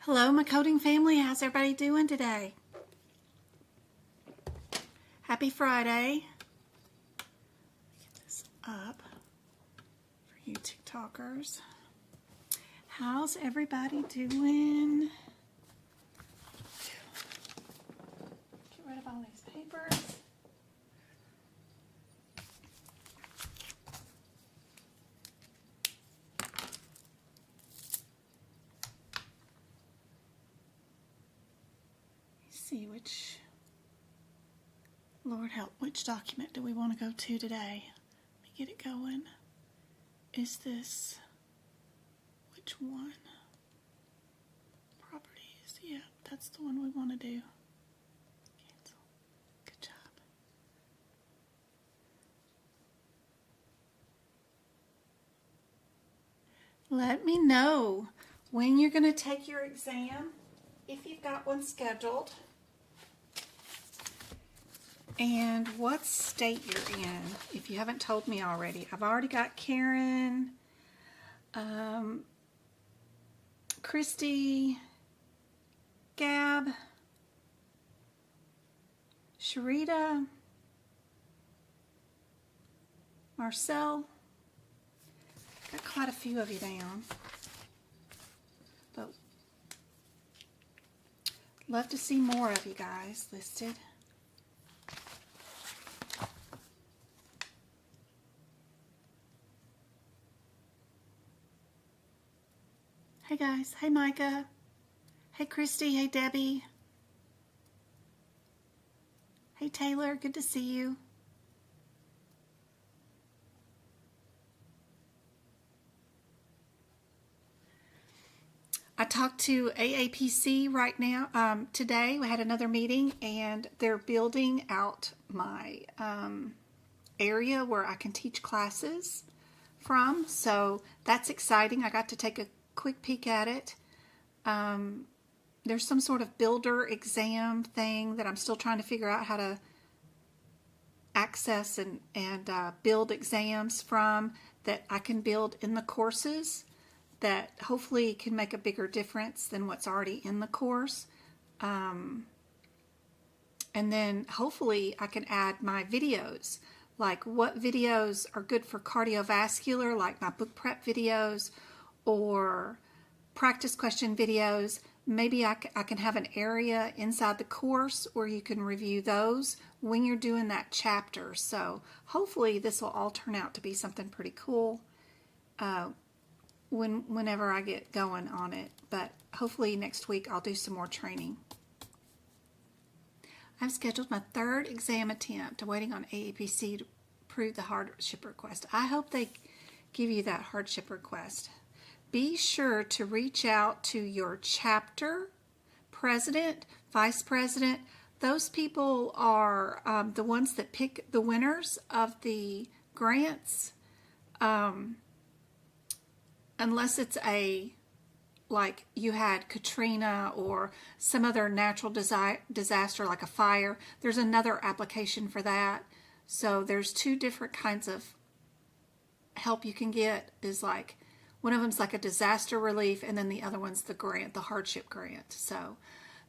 Hello, my coding family. How's everybody doing today? Happy Friday. Get this up for you TikTokers. How's everybody doing? Get rid of all these papers. See Lord help, which document do we want to go to today? Let me get it going. Is this, which one? Properties, yeah, that's the one we want to do. Cancel, good job. Let me know when you're going to take your exam, if you've got one scheduled, and what state you're in, if you haven't told me already. I've already got Karen, Christy, Gab, Sharita, Marcel. Got quite a few of you down. But love to see more of you guys listed. Hey guys, hey Micah, hey Christy, hey Debbie, hey Taylor, good to see you. I talked to AAPC right now, today. We had another meeting and they're building out my area where I can teach classes from, so that's exciting. I got to take a quick peek at it. There's some sort of builder exam thing that I'm still trying to figure out how to access and build exams from, that I can build in the courses that hopefully can make a bigger difference than what's already in the course. And then hopefully I can add my videos, like what videos are good for cardiovascular, like my book prep videos, or practice question videos. Maybe I can have an area inside the course where you can review those when you're doing that chapter. So hopefully this will all turn out to be something pretty cool whenever I get going on it. But hopefully next week I'll do some more training. I've scheduled my third exam attempt, waiting on AAPC to approve the hardship request. I hope they give you that hardship request. Be sure to reach out to your chapter president, vice president. Those people are the ones that pick the winners of the grants. Unless it's like you had Katrina or some other natural disaster like a fire, there's another application for that. So there's two different kinds of help you can get. Is like, one of them's like a disaster relief, and then the other one's the grant, the hardship grant. So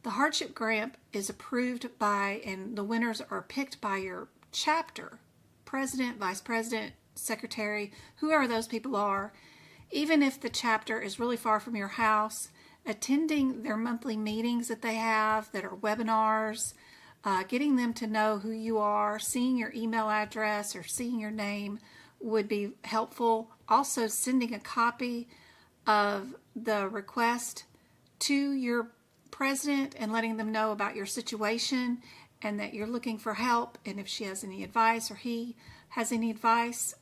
the hardship grant is approved by, and the winners are picked by your chapter president, vice president, secretary, whoever those people are. Even if the chapter is really far from your house, attending their monthly meetings that they have that are webinars, getting them to know who you are, seeing your email address or seeing your name would be helpful. Also, sending a copy of the request to your president and letting them know about your situation and that you're looking for help, and if she has any advice or he has any advice,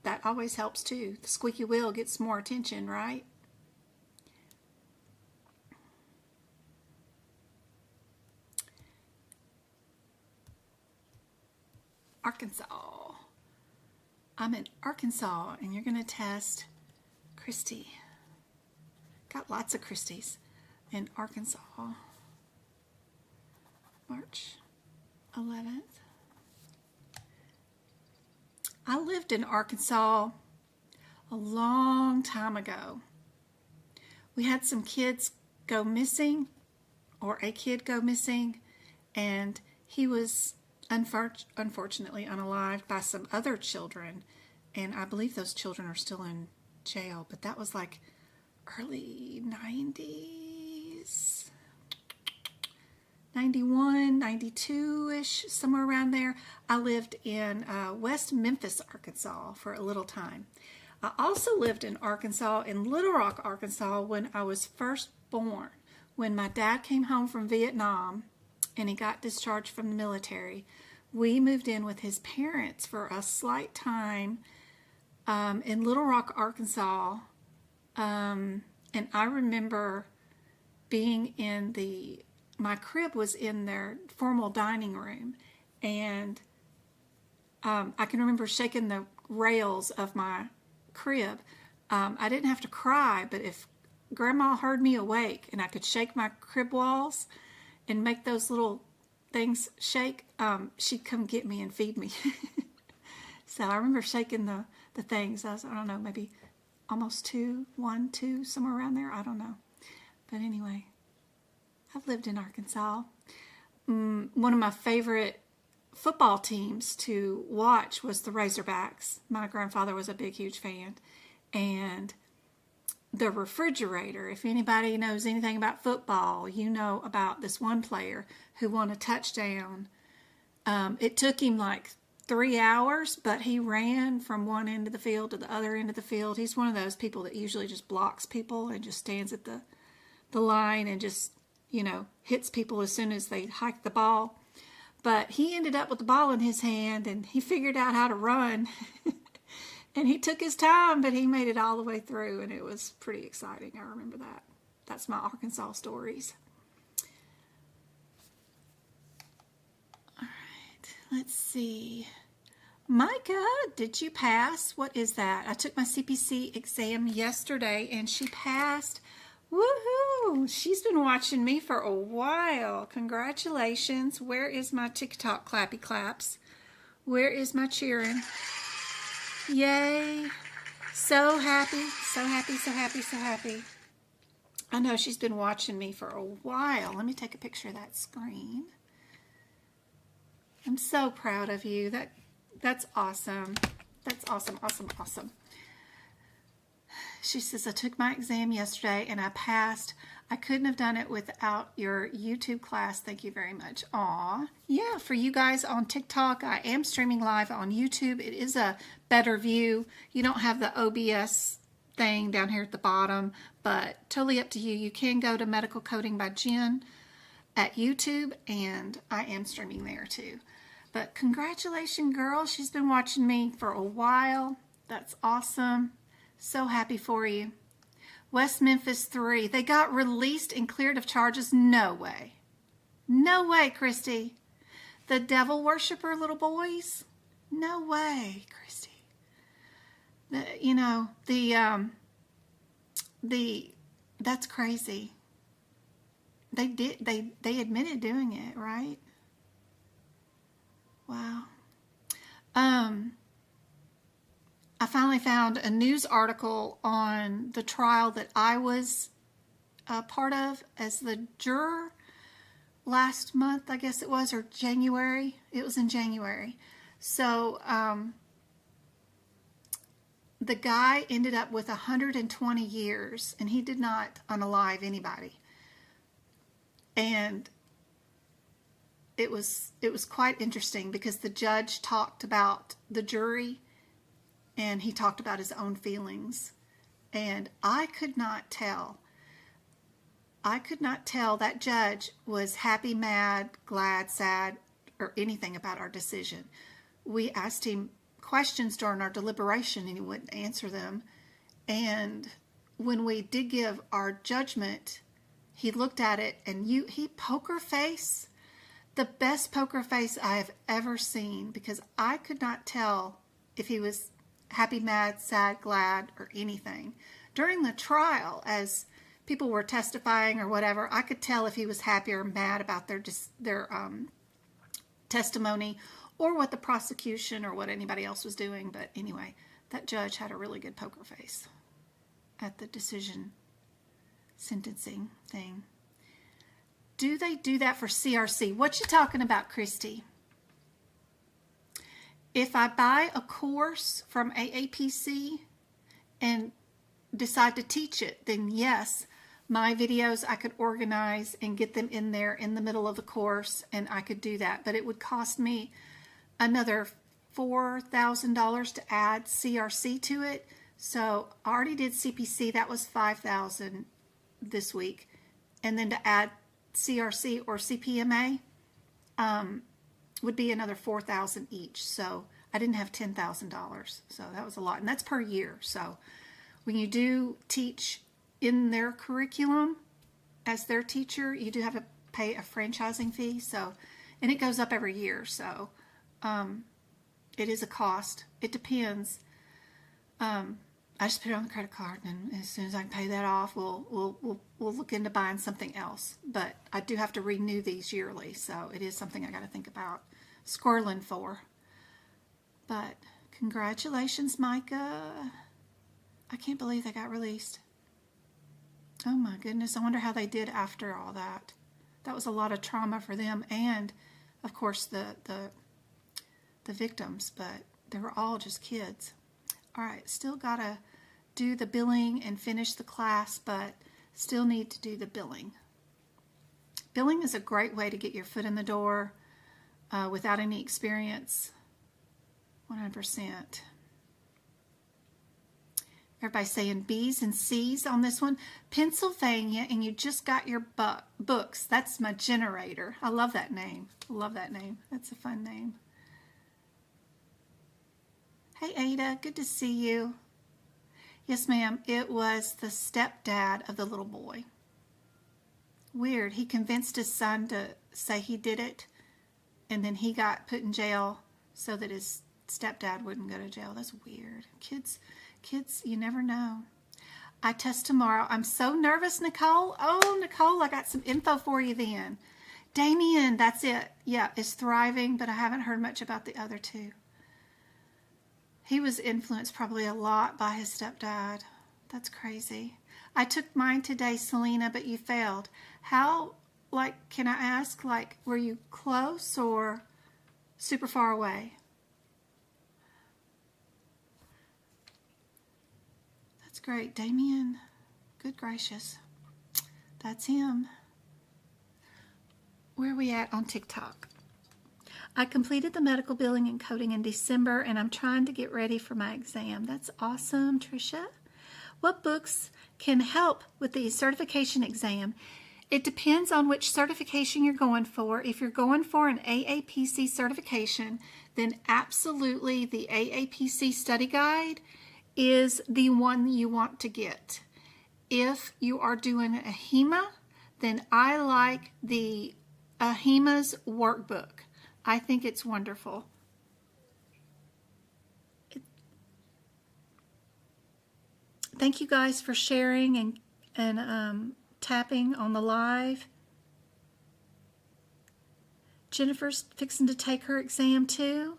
that always helps too. The squeaky wheel gets more attention, right? Arkansas. I'm in Arkansas, and you're going to test Christy. Got lots of Christys in Arkansas. March 11th. I lived in Arkansas a long time ago. We had some kids go missing, or a kid go missing, and he was unfortunately unalived by some other children, and I believe those children are still in jail, but that was like early 90s, 91, 92-ish, somewhere around there. I lived in West Memphis, Arkansas for a little time. I also lived in Arkansas, in Little Rock, Arkansas, when I was first born. When my dad came home from Vietnam and he got discharged from the military, we moved in with his parents for a slight time in Little Rock, Arkansas. And I remember being in my crib was in their formal dining room, and I can remember shaking the rails of my crib. I didn't have to cry, but if Grandma heard me awake and I could shake my crib walls and make those little things shake, she'd come get me and feed me. So I remember shaking the things. I don't know, maybe almost 2, 1, 2, somewhere around there. I don't know. But anyway, I've lived in Arkansas. One of my favorite football teams to watch was the Razorbacks. My grandfather was a big, huge fan. And the refrigerator, if anybody knows anything about football, you know about this one player who won a touchdown. It took him like 3 hours, but he ran from one end of the field to the other end of the field. He's one of those people that usually just blocks people and just stands at the line and just, hits people as soon as they hike the ball. But he ended up with the ball in his hand, and he figured out how to run. And he took his time, but he made it all the way through, and it was pretty exciting. I remember that. That's my Arkansas stories. All right, let's see. Micah, did you pass? What is that? I took my CPC exam yesterday, and she passed. Woohoo! She's been watching me for a while. Congratulations. Where is my TikTok clappy claps? Where is my cheering? Yay. So happy, so happy, so happy, so happy. I know she's been watching me for a while. Let me take a picture of that screen. I'm so proud of you. That's awesome. That's awesome, awesome, awesome. She says, I took my exam yesterday and I passed. I couldn't have done it without your YouTube class. Thank you very much. Aw. Yeah, for you guys on TikTok, I am streaming live on YouTube. It is a better view. You don't have the OBS thing down here at the bottom, but totally up to you. You can go to Medical Coding by Jen at YouTube, and I am streaming there too. But congratulations, girl. She's been watching me for a while. That's awesome. So happy for you. West Memphis 3. They got released and cleared of charges? No way. No way, Christy. The devil worshiper little boys? No way, Christy. That's crazy. They admitted doing it, right? Wow. I finally found a news article on the trial that I was a part of as the juror last month, I guess it was, or January. It was in January. So the guy ended up with 120 years, and he did not unalive anybody. And it was quite interesting because the judge talked about the jury, and he talked about his own feelings. And I could not tell that judge was happy, mad, glad, sad, or anything about our decision. We asked him questions during our deliberation, and he wouldn't answer them. And when we did give our judgment, he looked at it, and he poker face, the best poker face I have ever seen, because I could not tell if he was happy, mad, sad, glad, or anything. During the trial, as people were testifying or whatever, I could tell if he was happy or mad about their testimony, or what the prosecution or what anybody else was doing. But anyway, that judge had a really good poker face at the decision sentencing thing. Do they do that for CRC? What you talking about, Christy? If I buy a course from AAPC and decide to teach it, then yes, my videos I could organize and get them in there in the middle of the course, and I could do that. But it would cost me another $4,000 to add CRC to it. So I already did CPC, that was $5,000 this week. And then to add CRC or CPMA would be another $4,000 each. So I didn't have $10,000. So that was a lot. And that's per year. So when you do teach in their curriculum as their teacher, you do have to pay a franchising fee. So, and it goes up every year. So it is a cost. It depends. I just put it on the credit card, and as soon as I can pay that off, we'll look into buying something else. But I do have to renew these yearly, so it is something I got to think about squirreling for. But congratulations, Micah. I can't believe they got released. Oh my goodness, I wonder how they did after all that. That was a lot of trauma for them, and of course the victims, but they were all just kids. All right, still gotta do the billing and finish the class, but still need to do the billing. Billing is a great way to get your foot in the door without any experience. 100%. Everybody's saying B's and C's on this one. Pennsylvania, and you just got your books. That's my generator. I love that name. I love that name. That's a fun name. Hey, Ada. Good to see you. Yes, ma'am. It was the stepdad of the little boy. Weird. He convinced his son to say he did it, and then he got put in jail so that his stepdad wouldn't go to jail. That's weird. Kids, you never know. I test tomorrow. I'm so nervous, Nicole. Oh, Nicole, I got some info for you then. Damien, that's it. Yeah, is thriving, but I haven't heard much about the other two. He was influenced probably a lot by his stepdad. That's crazy. I took mine today, Selena, but you failed. How, can I ask, were you close or super far away? That's great. Damien, good gracious. That's him. Where are we at on TikTok? I completed the medical billing and coding in December, and I'm trying to get ready for my exam. That's awesome, Tricia. What books can help with the certification exam? It depends on which certification you're going for. If you're going for an AAPC certification, then absolutely the AAPC study guide is the one you want to get. If you are doing a ahima, then I like the ahima's workbook. I think it's wonderful. Thank you guys for sharing and tapping on the live. Jennifer's fixing to take her exam too.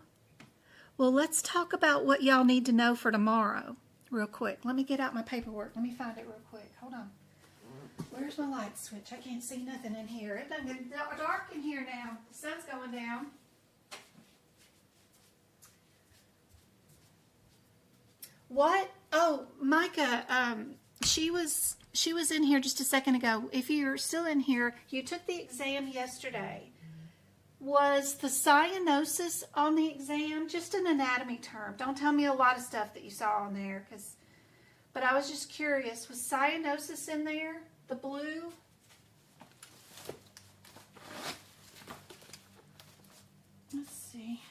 Well, let's talk about what y'all need to know for tomorrow real quick. Let me get out my paperwork. Let me find it real quick. Hold on. Where's my light switch? I can't see nothing in here. It doesn't get dark in here now. The sun's going down. What? Oh, Micah, she was in here just a second ago. If you're still in here, you took the exam yesterday. Was the cyanosis on the exam just an anatomy term? Don't tell me a lot of stuff that you saw on there, but I was just curious. Was cyanosis in there? The blue? Let's see.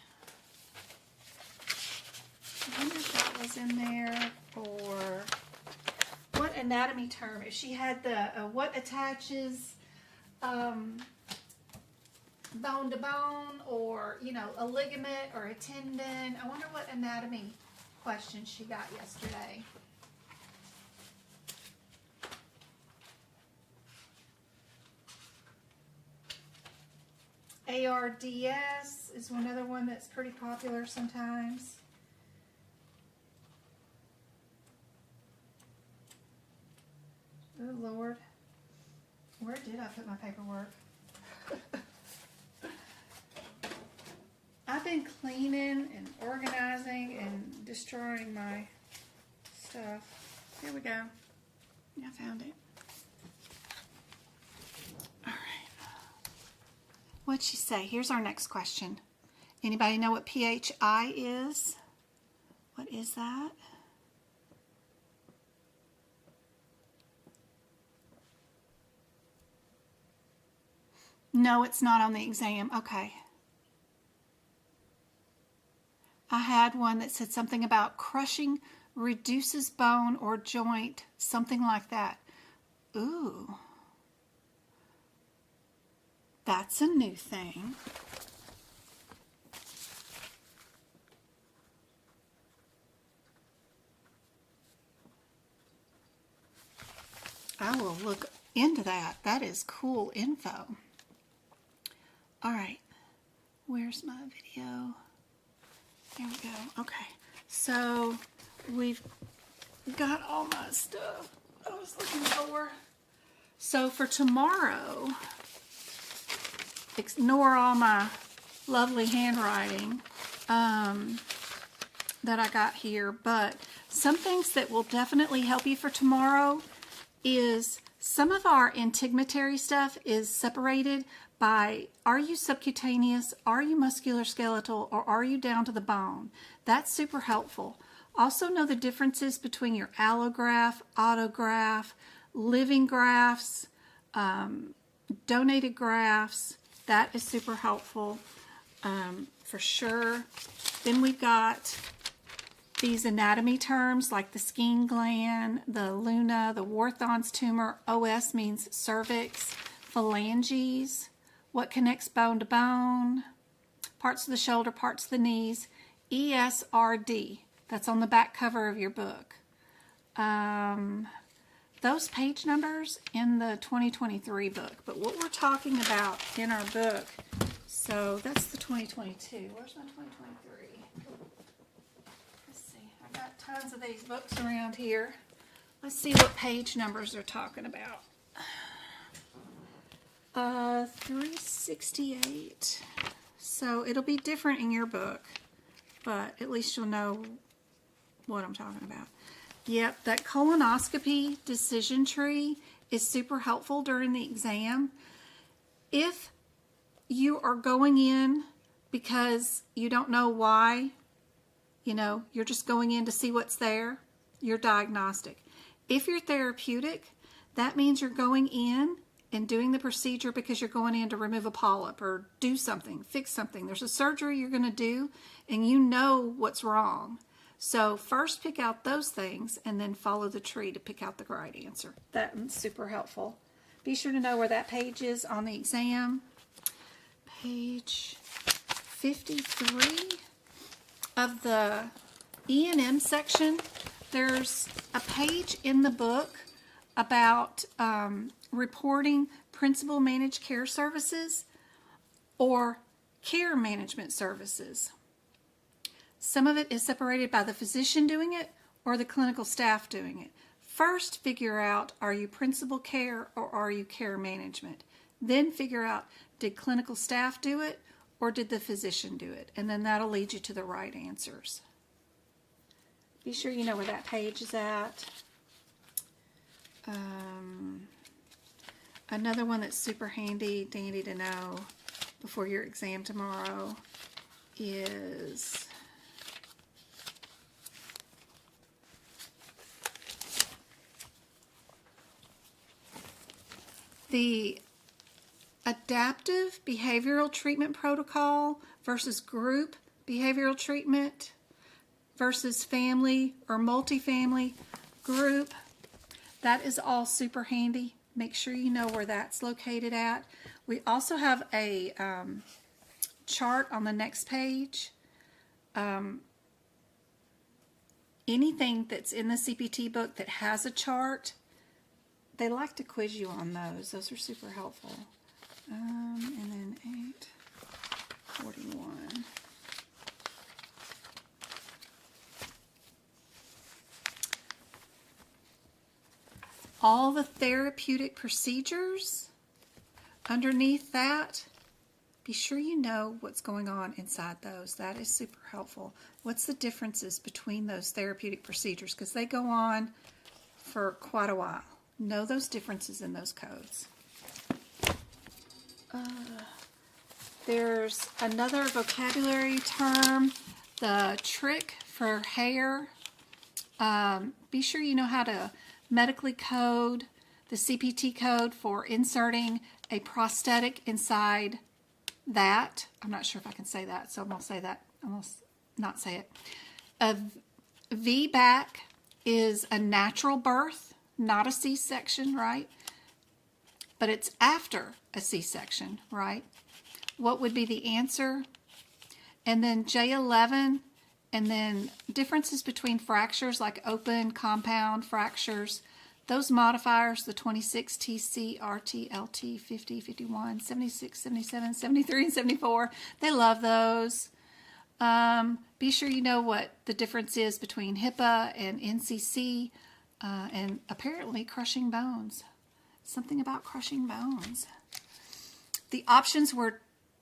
I wonder if that was in there, or what anatomy term? If she had the what attaches bone to bone, or a ligament or a tendon. I wonder what anatomy question she got yesterday. ARDS is another one that's pretty popular sometimes. Oh, Lord. Where did I put my paperwork? I've been cleaning and organizing and destroying my stuff. Here we go. I found it. All right. What'd she say? Here's our next question. Anybody know what PHI is? What is that? No, it's not on the exam. Okay. I had one that said something about crushing reduces bone or joint, something like that. Ooh. That's a new thing. I will look into that. That is cool info. All right. Where's my video? There we go. Okay. So we've got all my stuff I was looking for. So for tomorrow, ignore all my lovely handwriting that I got here, but some things that will definitely help you for tomorrow is some of our integumentary stuff is separated by, are you subcutaneous, are you musculoskeletal, or are you down to the bone? That's super helpful. Also know the differences between your allograft, autograft, living grafts, donated grafts. That is super helpful for sure. Then we've got these anatomy terms like the skin gland, the luna, the Warthone's tumor. OS means cervix, phalanges, what connects bone to bone, parts of the shoulder, parts of the knees, ESRD. That's on the back cover of your book. Those page numbers in the 2023 book, but what we're talking about in our book, so that's the 2022. Where's my 2023? Let's see. I got tons of these books around here. Let's see what page numbers they're talking about. 368. So it'll be different in your book, but at least you'll know what I'm talking about. Yep, that colonoscopy decision tree is super helpful during the exam. If you are going in because you don't know why, you're just going in to see what's there, you're diagnostic. If you're therapeutic, that means you're going in and doing the procedure because you're going in to remove a polyp or do something, fix something. There's a surgery you're going to do and you know what's wrong. So first pick out those things and then follow the tree to pick out the right answer. That's super helpful. Be sure to know where that page is on the exam. Page 53 of the E&M section. There's a page in the book about reporting principal managed care services or care management services. Some of it is separated by the physician doing it or the clinical staff doing it. First, figure out, are you principal care or are you care management? Then figure out, did clinical staff do it or did the physician do it? And then that'll lead you to the right answers. Be sure you know where that page is at. Another one that's super handy, dandy to know before your exam tomorrow is the adaptive behavioral treatment protocol versus group behavioral treatment versus family or multifamily group. That is all super handy. Make sure you know where that's located at. We also have a chart on the next page. Anything that's in the CPT book that has a chart, they like to quiz you on those. Those are super helpful. And then 841. All the therapeutic procedures underneath that, be sure you know what's going on inside those. That is super helpful. What's the differences between those therapeutic procedures? Because they go on for quite a while. Know those differences in those codes. There's another vocabulary term, the trick for hair. Be sure you know how to medically code the CPT code for inserting a prosthetic inside that. I'm not sure if I can say that, so I'm going to say that. I'm going to not say it. A VBAC is a natural birth, not a C-section, right? But it's after a C-section, right? What would be the answer? And then J11, and then differences between fractures like open, compound fractures. Those modifiers, the 26, TC, RT, LT, 50, 51, 76, 77, 73, and 74, they love those. Be sure you know what the difference is between HIPAA and NCC, and apparently crushing bones. Something about crushing bones. The options were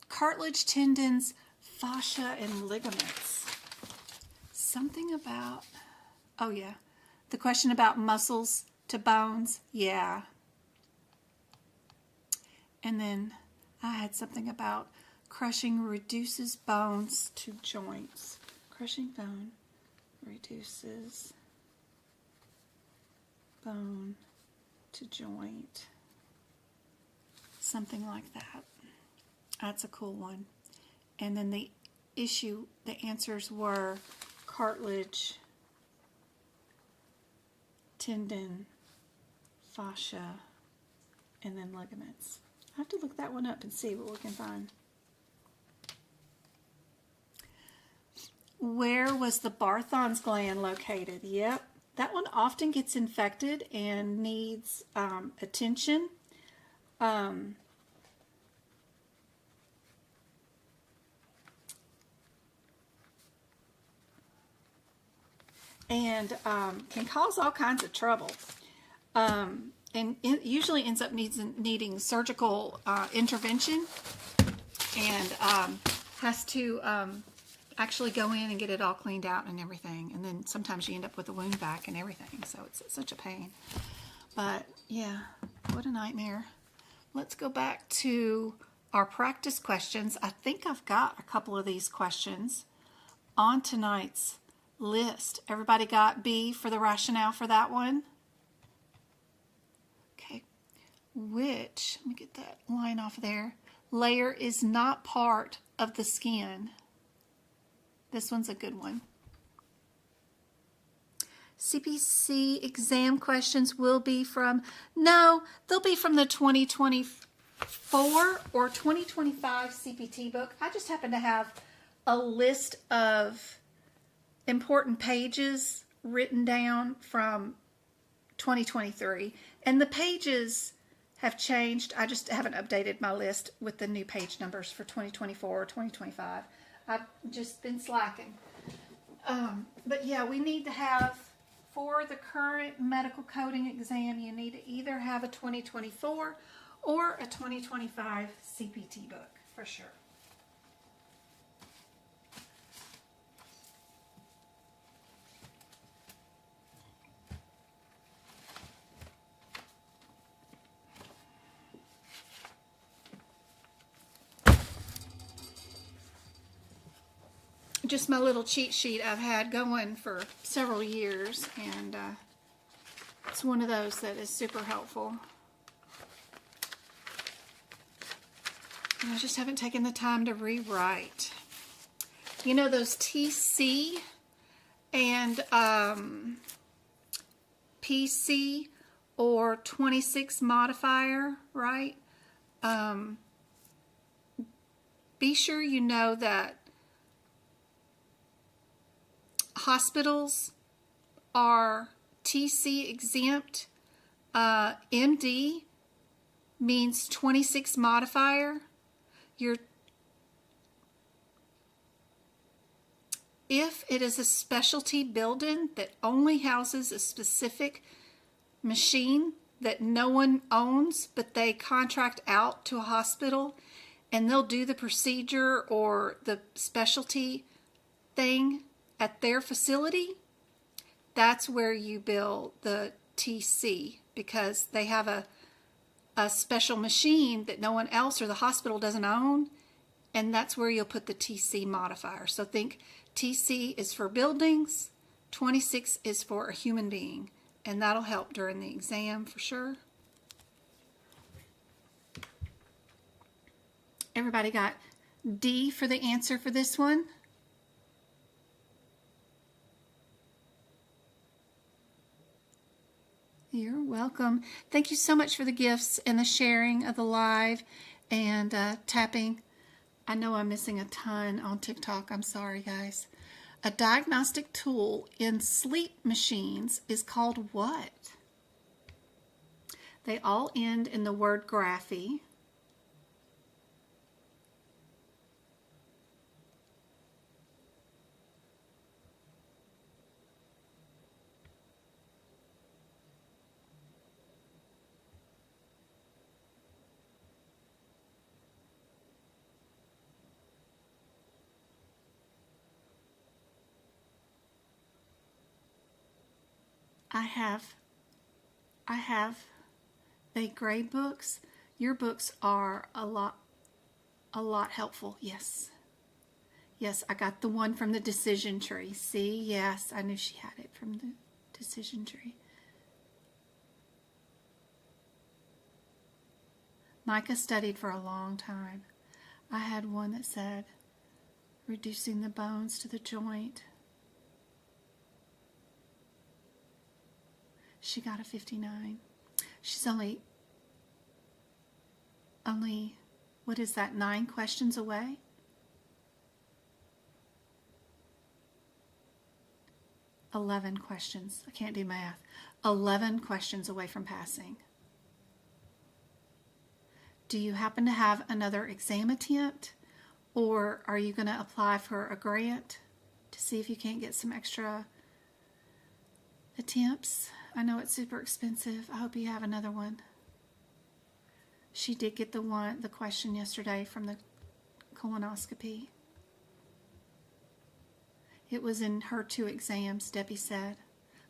cartilage, tendons, fascia, and ligaments. Something about, oh yeah, the question about muscles to bones, yeah. And then I had something about crushing reduces bones to joints. Crushing bone reduces bone to joint. Something like that. That's a cool one. And then the answers were cartilage, tendon, fascia, and then ligaments. I have to look that one up and see what we can find. Where was the Barthol's gland located? Yep, that one often gets infected and needs attention. And can cause all kinds of trouble. And it usually ends up needing surgical intervention, and has to actually go in and get it all cleaned out and everything. And then sometimes you end up with a wound back and everything, so it's such a pain. But yeah, what a nightmare. Let's go back to our practice questions. I think I've got a couple of these questions on tonight's list. Everybody got B for the rationale for that one? Okay. Which, let me get that line off there, layer is not part of the skin? This one's a good one. CPC exam questions will be from, no, they'll be from the 2024 or 2025 CPT book. I just happen to have a list of important pages written down from 2023, and the pages have changed. I just haven't updated my list with the new page numbers for 2024 or 2025. I've just been slacking. But yeah, we need to have, for the current medical coding exam, you need to either have a 2024 or a 2025 CPT book for sure. Just my little cheat sheet I've had going for several years, and it's one of those that is super helpful. And I just haven't taken the time to rewrite. You know, those TC and PC or 26 modifier, right? Be sure you know that hospitals are TC exempt. MD means 26 modifier. If it is a specialty building that only houses a specific machine, that no one owns, but they contract out to a hospital, and they'll do the procedure or the specialty thing at their facility. That's where you bill the TC, because they have a special machine that no one else or the hospital doesn't own, and that's where you'll put the TC modifier. So think TC is for buildings, 26 is for a human being, and that'll help during the exam for sure. Everybody got D for the answer for this one? You're welcome. Thank you so much for the gifts and the sharing of the live and tapping. I know I'm missing a ton on TikTok. I'm sorry, guys. A diagnostic tool in sleep machines is called what? They all end in the word graphy. I have the gray books. Your books are a lot helpful. Yes, I got the one from the decision tree. See, yes, I knew she had it from the decision tree. Micah studied for a long time. I had one that said reducing the bones to the joint. She got a 59. She's only, what is that, 9 questions away? "11 questions. I can't do math. 11 questions away from passing. Do you happen to have another exam attempt, or are you going to apply for a grant to see if you can't get some extra attempts? I know it's super expensive. I hope you have another one." She did get the question yesterday from the colonoscopy. It was in her 2 exams, Debbie said.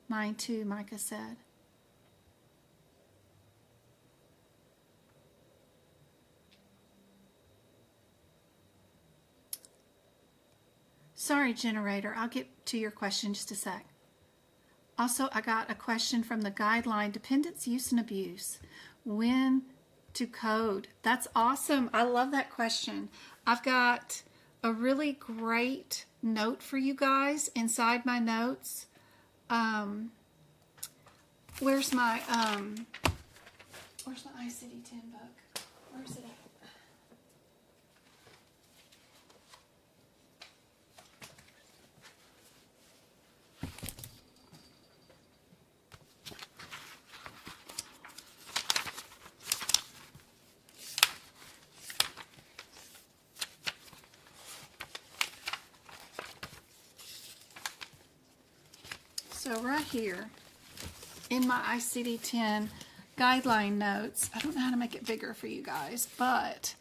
Mine too, Micah said. Sorry, generator. I'll get to your question in just a sec. Also, I got a question from the Guideline, Dependence, Use, and Abuse. When to code? That's awesome. I love that question. I've got a really great note for you guys inside my notes. Where's my ICD-10 book? Where's it at? So right here in my ICD-10 guideline notes, I don't know how to make it bigger for you guys, but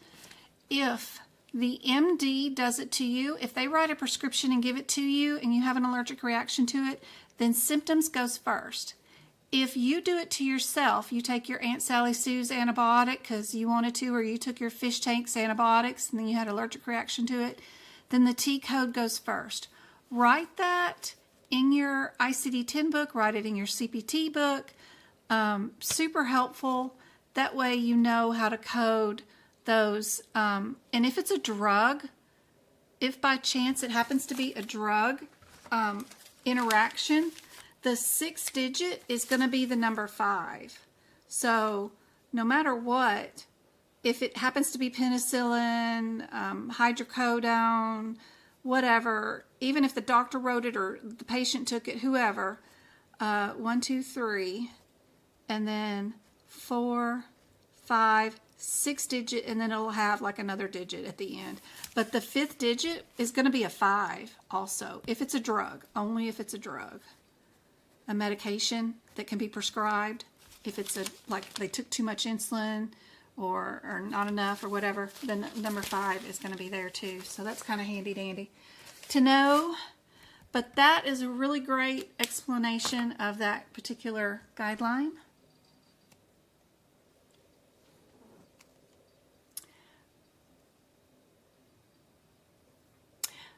if the MD does it to you, if they write a prescription and give it to you and you have an allergic reaction to it, then symptoms goes first. If you do it to yourself, you take your Aunt Sally Sue's antibiotic because you wanted to, or you took your fish tank's antibiotics and then you had an allergic reaction to it, then the T code goes first. Write that in your ICD-10 book, write it in your CPT book. Super helpful. That way you know how to code those. And if it's a drug, if by chance it happens to be a drug interaction, the 6th digit is going to be the number 5. So no matter what, if it happens to be penicillin, hydrocodone, whatever, even if the doctor wrote it or the patient took it, whoever, 1, 2, 3, and then 4, 5, 6 digit, and then it'll have like another digit at the end. But the 5th digit is going to be a 5 also, if it's a drug, only if it's a drug. A medication that can be prescribed. if it's like they took too much insulin or not enough or whatever, then number 5 is going to be there too. So that's kind of handy dandy to know. But that is a really great explanation of that particular guideline.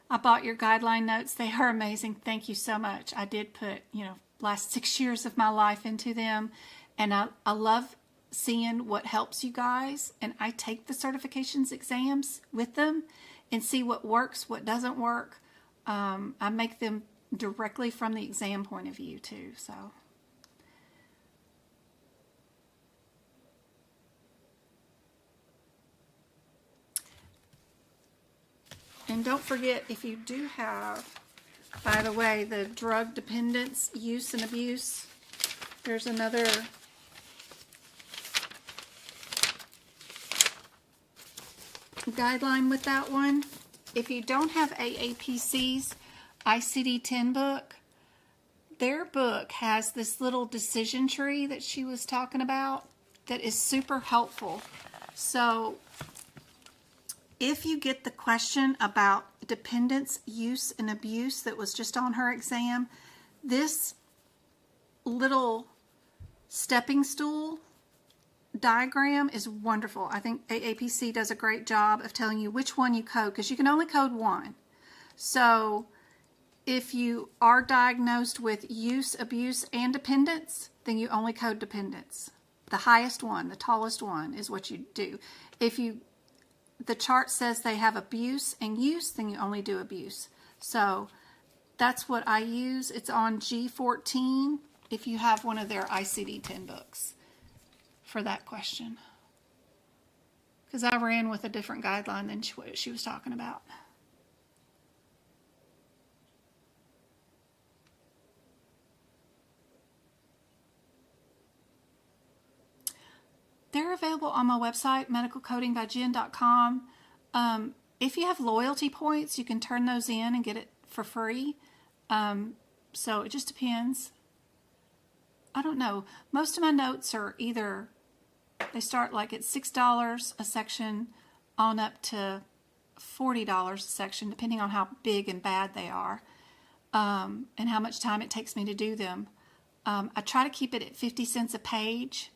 I bought your guideline notes. They are amazing. Thank you so much. I did put, last 6 years of my life into them, and I love seeing what helps you guys, and I take the certifications exams with them and see what works, what doesn't work. I make them directly from the exam point of view too. So, and don't forget, if you do have, by the way, the drug dependence, use and abuse, there's another guideline with that one. If you don't have AAPC's ICD-10 book, their book has this little decision tree that she was talking about that is super helpful. So if you get the question about dependence, use, and abuse that was just on her exam, this little stepping stool diagram is wonderful. I think AAPC does a great job of telling you which one you code, because you can only code one. So if you are diagnosed with use, abuse, and dependence, then you only code dependence. The highest one, the tallest one, is what you do. If the chart says they have abuse and use, then you only do abuse. So that's what I use. It's on G14 if you have one of their ICD-10 books for that question. Because I ran with a different guideline than what she was talking about. They're available on my website, medicalcodingbyjen.com. If you have loyalty points, you can turn those in and get it for free. So it just depends. I don't know. Most of my notes are either, they start like at $6 a section on up to $40 a section, depending on how big and bad they are, and how much time it takes me to do them. I try to keep it at 50 cents a page.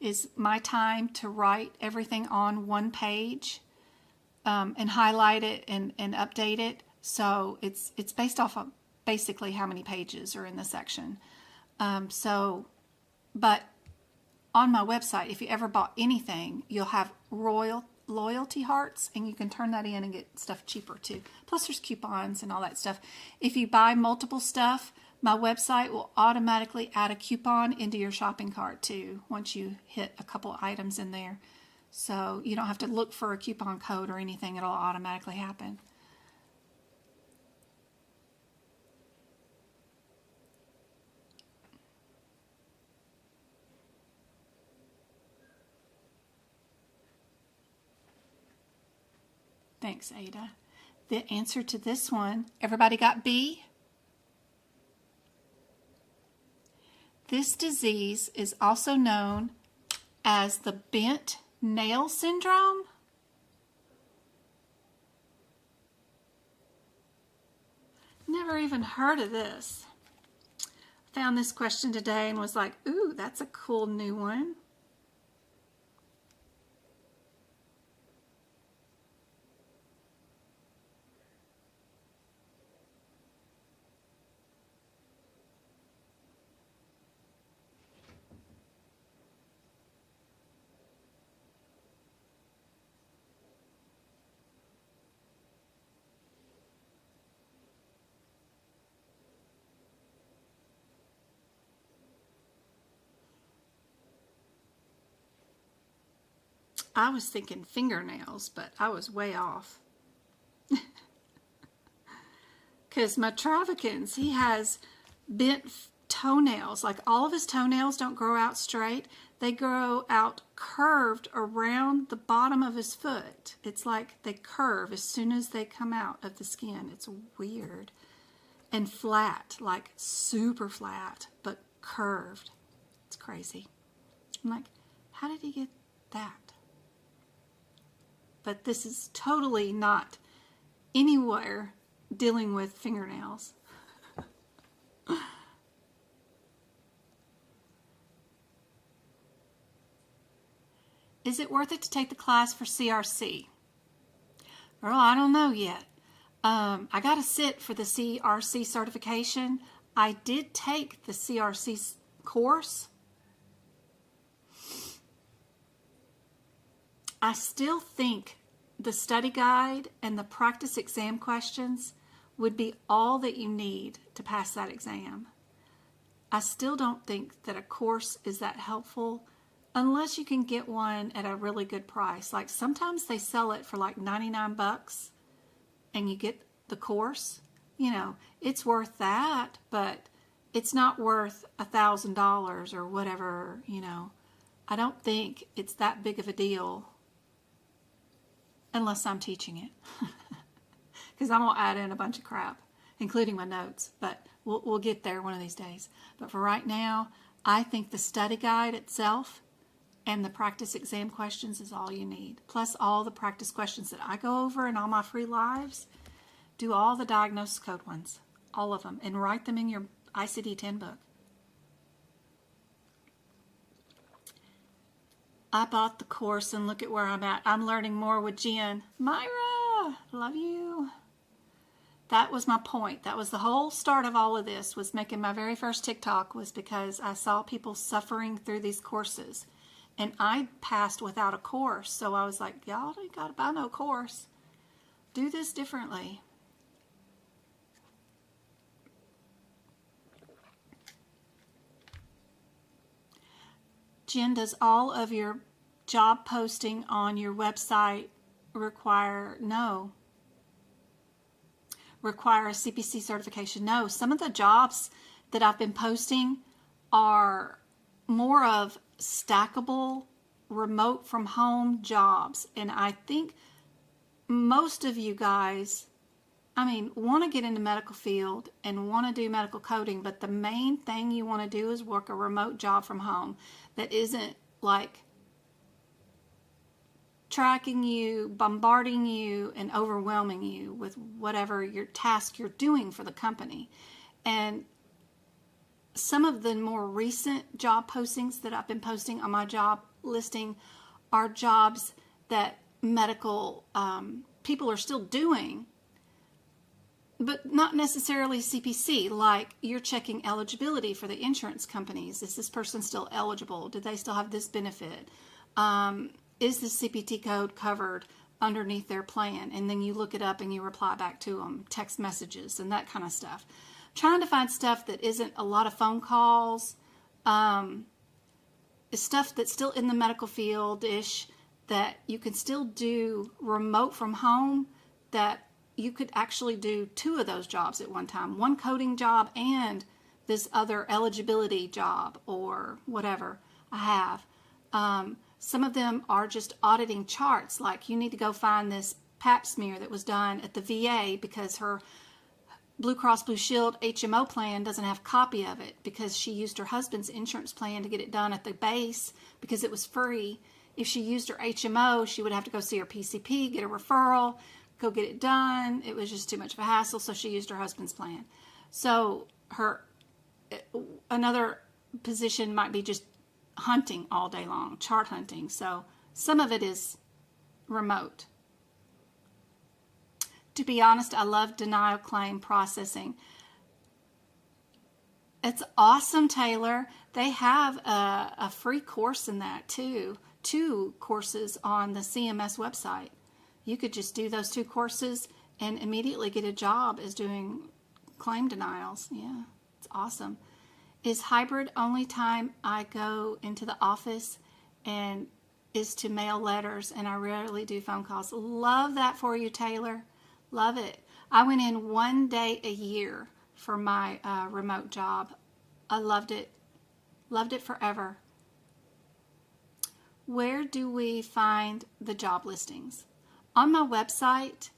Is my time to write everything on one page, and highlight it and update it. So it's based off of basically how many pages are in the section. But on my website, if you ever bought anything, you'll have loyalty hearts, and you can turn that in and get stuff cheaper too. Plus there's coupons and all that stuff. If you buy multiple stuff, my website will automatically add a coupon into your shopping cart too once you hit a couple items in there. So you don't have to look for a coupon code or anything. It'll automatically happen. Thanks, Ada. The answer to this one, everybody got B? This disease is also known as the bent nail syndrome. Never even heard of this. Found this question today and was like, ooh, that's a cool new one. I was thinking fingernails, but I was way off. Because my Travakins, he has bent toenails. Like all of his toenails don't grow out straight. They grow out curved around the bottom of his foot. It's like they curve as soon as they come out of the skin. It's weird. And flat, like super flat, but curved. It's crazy. I'm like, how did he get that? But this is totally not anywhere dealing with fingernails. Is it worth it to take the class for CRC? Girl, I don't know yet. I got to sit for the CRC certification. I did take the CRC course. I still think the study guide and the practice exam questions would be all that you need to pass that exam. I still don't think that a course is that helpful unless you can get one at a really good price. Like sometimes they sell it for like 99 bucks and you get the course. You know, it's worth that, but it's not worth $1,000 or whatever, you know. I don't think it's that big of a deal unless I'm teaching it. Because I'm going to add in a bunch of crap, including my notes. But we'll get there one of these days. But for right now, I think the study guide itself and the practice exam questions is all you need. Plus all the practice questions that I go over in all my free lives. Do all the diagnosis code ones. All of them. And write them in your ICD-10 book. I bought the course and look at where I'm at. I'm learning more with Jen. Myra, love you. That was my point. That was the whole start of all of this, was making my very first TikTok, was because I saw people suffering through these courses. And I passed without a course. So I was like, y'all ain't got to buy no course. Do this differently. Jen, does all of your job posting on your website require a CPC certification? No, some of the jobs that I've been posting are more of stackable, remote from home jobs. And I think most of you guys, want to get into medical field and want to do medical coding, but the main thing you want to do is work a remote job from home that isn't like tracking you, bombarding you, and overwhelming you with whatever your task you're doing for the company. And some of the more recent job postings that I've been posting on my job listing are jobs that medical people are still doing, but not necessarily CPC. Like you're checking eligibility for the insurance companies. Is this person still eligible? Do they still have this benefit? Is the CPT code covered underneath their plan? And then you look it up and you reply back to them, text messages and that kind of stuff. Trying to find stuff that isn't a lot of phone calls, stuff that's still in the medical field-ish, that you can still do remote from home, that you could actually do two of those jobs at one time. One coding job and this other eligibility job or whatever I have. Some of them are just auditing charts. Like you need to go find this pap smear that was done at the VA because her Blue Cross Blue Shield HMO plan doesn't have a copy of it because she used her husband's insurance plan to get it done at the base because it was free. If she used her HMO, she would have to go see her PCP, get a referral, go get it done. It was just too much of a hassle, so she used her husband's plan. So another position might be just hunting all day long, chart hunting. So some of it is remote. To be honest, I love denial claim processing. It's awesome, Taylor. They have a free course in that too. 2 courses on the CMS website. You could just do those 2 courses and immediately get a job as doing claim denials. Yeah, it's awesome. Is hybrid only time I go into the office and is to mail letters, and I rarely do phone calls? Love that for you, Taylor. Love it. I went in 1 day a year for my remote job. I loved it. Loved it forever. Where do we find the job listings? On my website,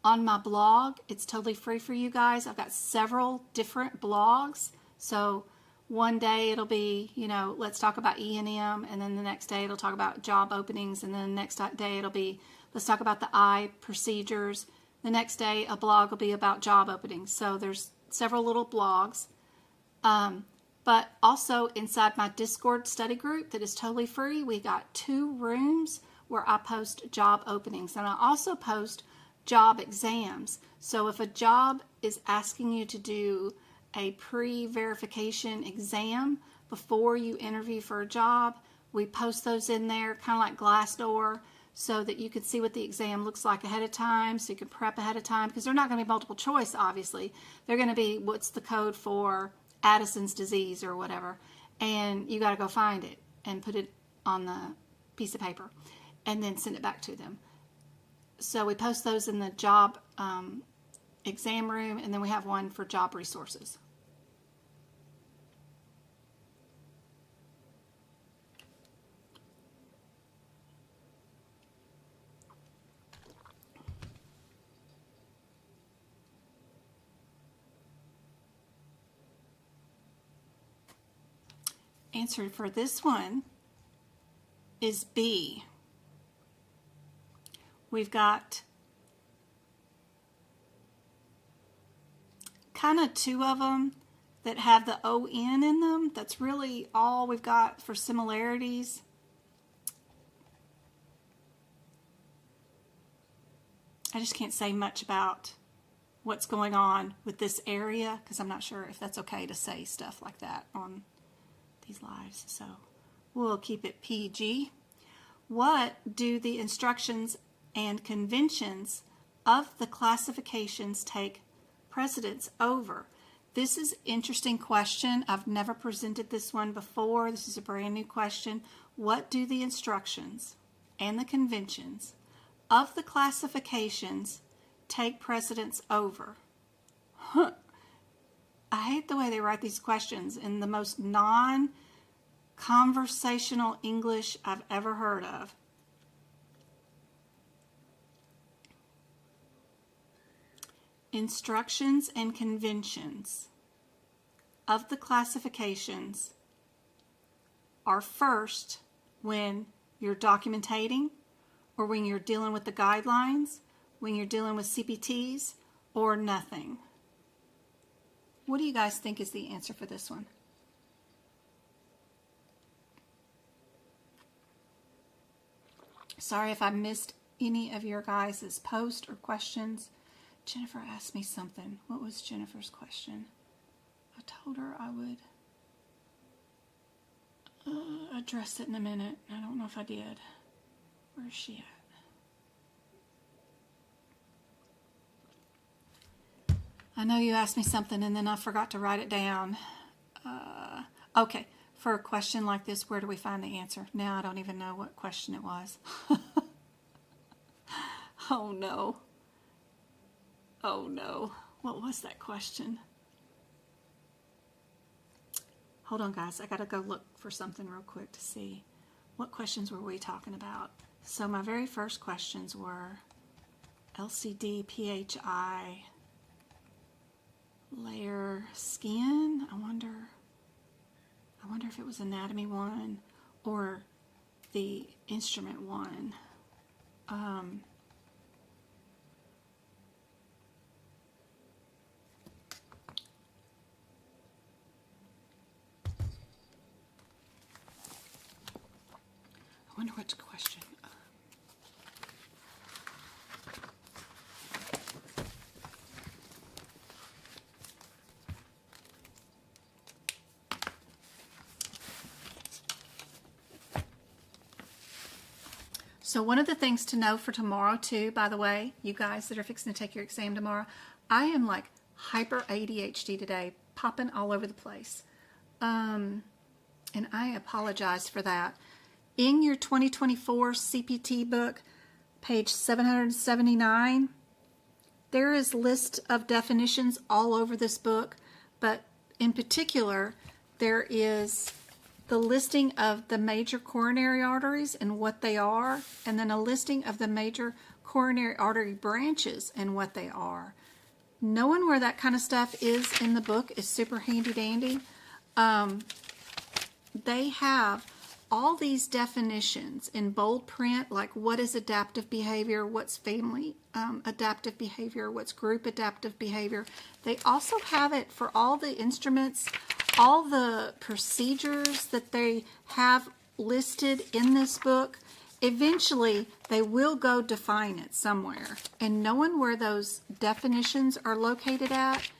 on my blog. It's totally free for you guys. I've got several different blogs. So one day it'll be, let's talk about E&M, and then the next day it'll talk about job openings, and then the next day it'll be, let's talk about the I procedures. The next day a blog will be about job openings. So there's several little blogs. But also inside my Discord study group that is totally free, we got 2 rooms where I post job openings, and I also post job exams. So if a job is asking you to do a pre-verification exam before you interview for a job, we post those in there, kind of like Glassdoor, so that you can see what the exam looks like ahead of time, so you can prep ahead of time, because they're not going to be multiple choice, obviously. They're going to be, what's the code for Addison's disease or whatever, and you got to go find it and put it on the piece of paper and then send it back to them. So we post those in the job exam room, and then we have one for job resources. Answer for this one is B. We've got kind of 2 of them that have the ON in them. That's really all we've got for similarities. I just can't say much about what's going on with this area because I'm not sure if that's okay to say stuff like that on these lives. So we'll keep it PG. What do the instructions and conventions of the classifications take precedence over? This is an interesting question. I've never presented this one before. This is a brand new question. What do the instructions and the conventions of the classifications take precedence over? I hate the way they write these questions in the most non-conversational English I've ever heard of. Instructions and conventions of the classifications are first when you're documentating, or when you're dealing with the guidelines, when you're dealing with CPTs, or nothing. What do you guys think is the answer for this one? Sorry if I missed any of your guys' posts or questions. Jennifer asked me something. What was Jennifer's question? I told her I would address it in a minute. I don't know if I did. Where is she at? I know you asked me something and then I forgot to write it down. Okay, for a question like this, where do we find the answer? Now I don't even know what question it was. Oh no. Oh no. What was that question? Hold on guys, I gotta go look for something real quick to see. What questions were we talking about? So my very first questions were LCD, PHI, layer, skin. I wonder if it was anatomy 1 or the instrument 1. I wonder which question. So one of the things to know for tomorrow too, by the way, you guys that are fixing to take your exam tomorrow, I am like hyper ADHD today, popping all over the place. And I apologize for that. In your 2024 CPT book, page 779, there is a list of definitions all over this book, but in particular, there is the listing of the major coronary arteries and what they are, and then a listing of the major coronary artery branches and what they are. Knowing where that kind of stuff is in the book is super handy dandy. they have all these definitions in bold print, like what is adaptive behavior, what's family adaptive behavior, what's group adaptive behavior. They also have it for all the instruments, all the procedures that they have listed in this book. Eventually, they will go define it somewhere. And knowing where those definitions are located at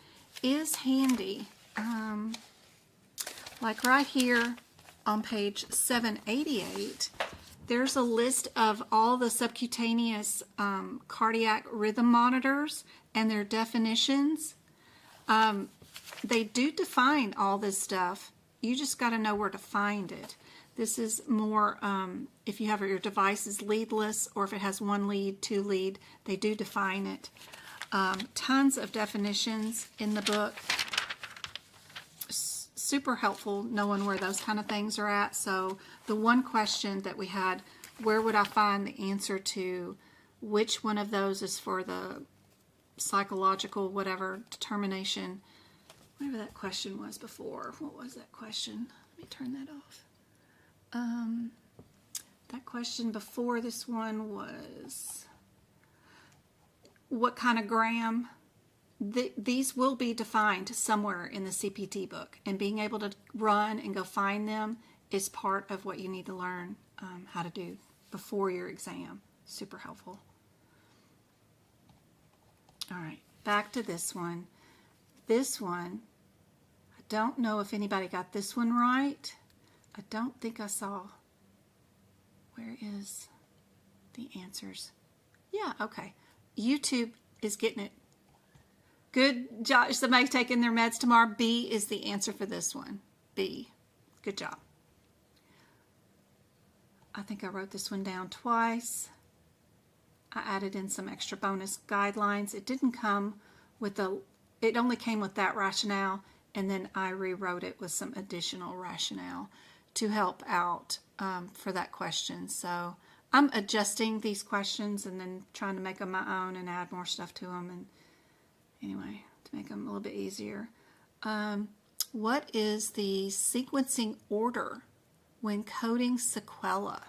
is handy. Like right here on page 788, there's a list of all the subcutaneous cardiac rhythm monitors and their definitions. They do define all this stuff. You just got to know where to find it. This is more if you have your device is leadless, or if it has one lead, two lead, they do define it. Tons of definitions in the book. Super helpful knowing where those kind of things are at. So the one question that we had, where would I find the answer to which one of those is for the psychological whatever determination, whatever that question was before. What was that question? Let me turn that off. That question before this one was what kind of gram? These will be defined somewhere in the CPT book, and being able to run and go find them is part of what you need to learn how to do before your exam. Super helpful. All right, back to this one. This one, I don't know if anybody got this one right. I don't think I saw. Where is the answers? Yeah, okay. YouTube is getting it. Good job. Somebody taking their meds tomorrow. B is the answer for this one. B. Good job. I think I wrote this one down twice. I added in some extra bonus guidelines. It didn't come with it only came with that rationale, and then I rewrote it with some additional rationale to help out for that question. So I'm adjusting these questions and then trying to make them my own and add more stuff to them. And anyway, to make them a little bit easier. What is the sequencing order when coding Sequela?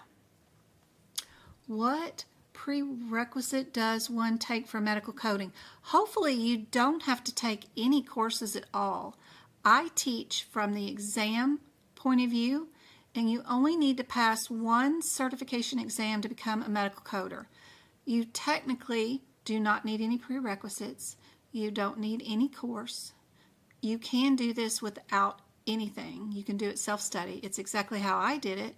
What prerequisite does one take for medical coding? Hopefully you don't have to take any courses at all. I teach from the exam point of view, and you only need to pass one certification exam to become a medical coder. You technically do not need any prerequisites. You don't need any course. You can do this without anything. You can do it self-study. It's exactly how I did it.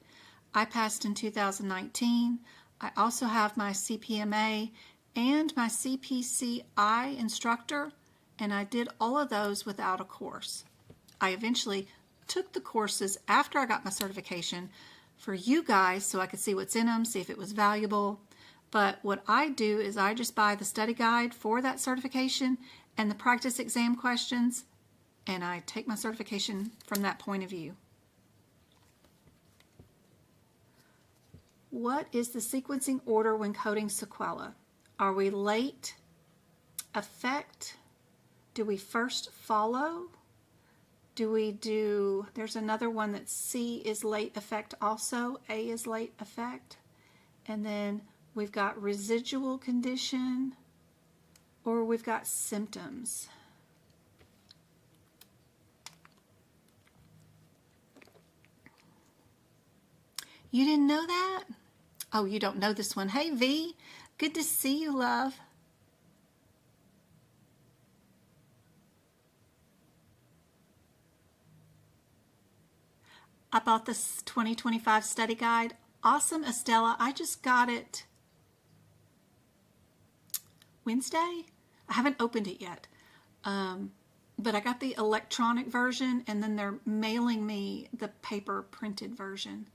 I passed in 2019. I also have my CPMA and my CPCI instructor, and I did all of those without a course. I eventually took the courses after I got my certification for you guys so I could see what's in them, see if it was valuable. But what I do is I just buy the study guide for that certification and the practice exam questions, and I take my certification from that point of view. What is the sequencing order when coding Sequela? Are we late? Effect? Do we first follow? Do we do, there's another one that C is late effect also, A is late effect. And then we've got residual condition, or we've got symptoms. You didn't know that? Oh, you don't know this one. Hey, V, good to see you, love. I bought this 2025 study guide. Awesome, Estella. I just got it Wednesday. I haven't opened it yet. But I got the electronic version, and then they're mailing me the paper printed version.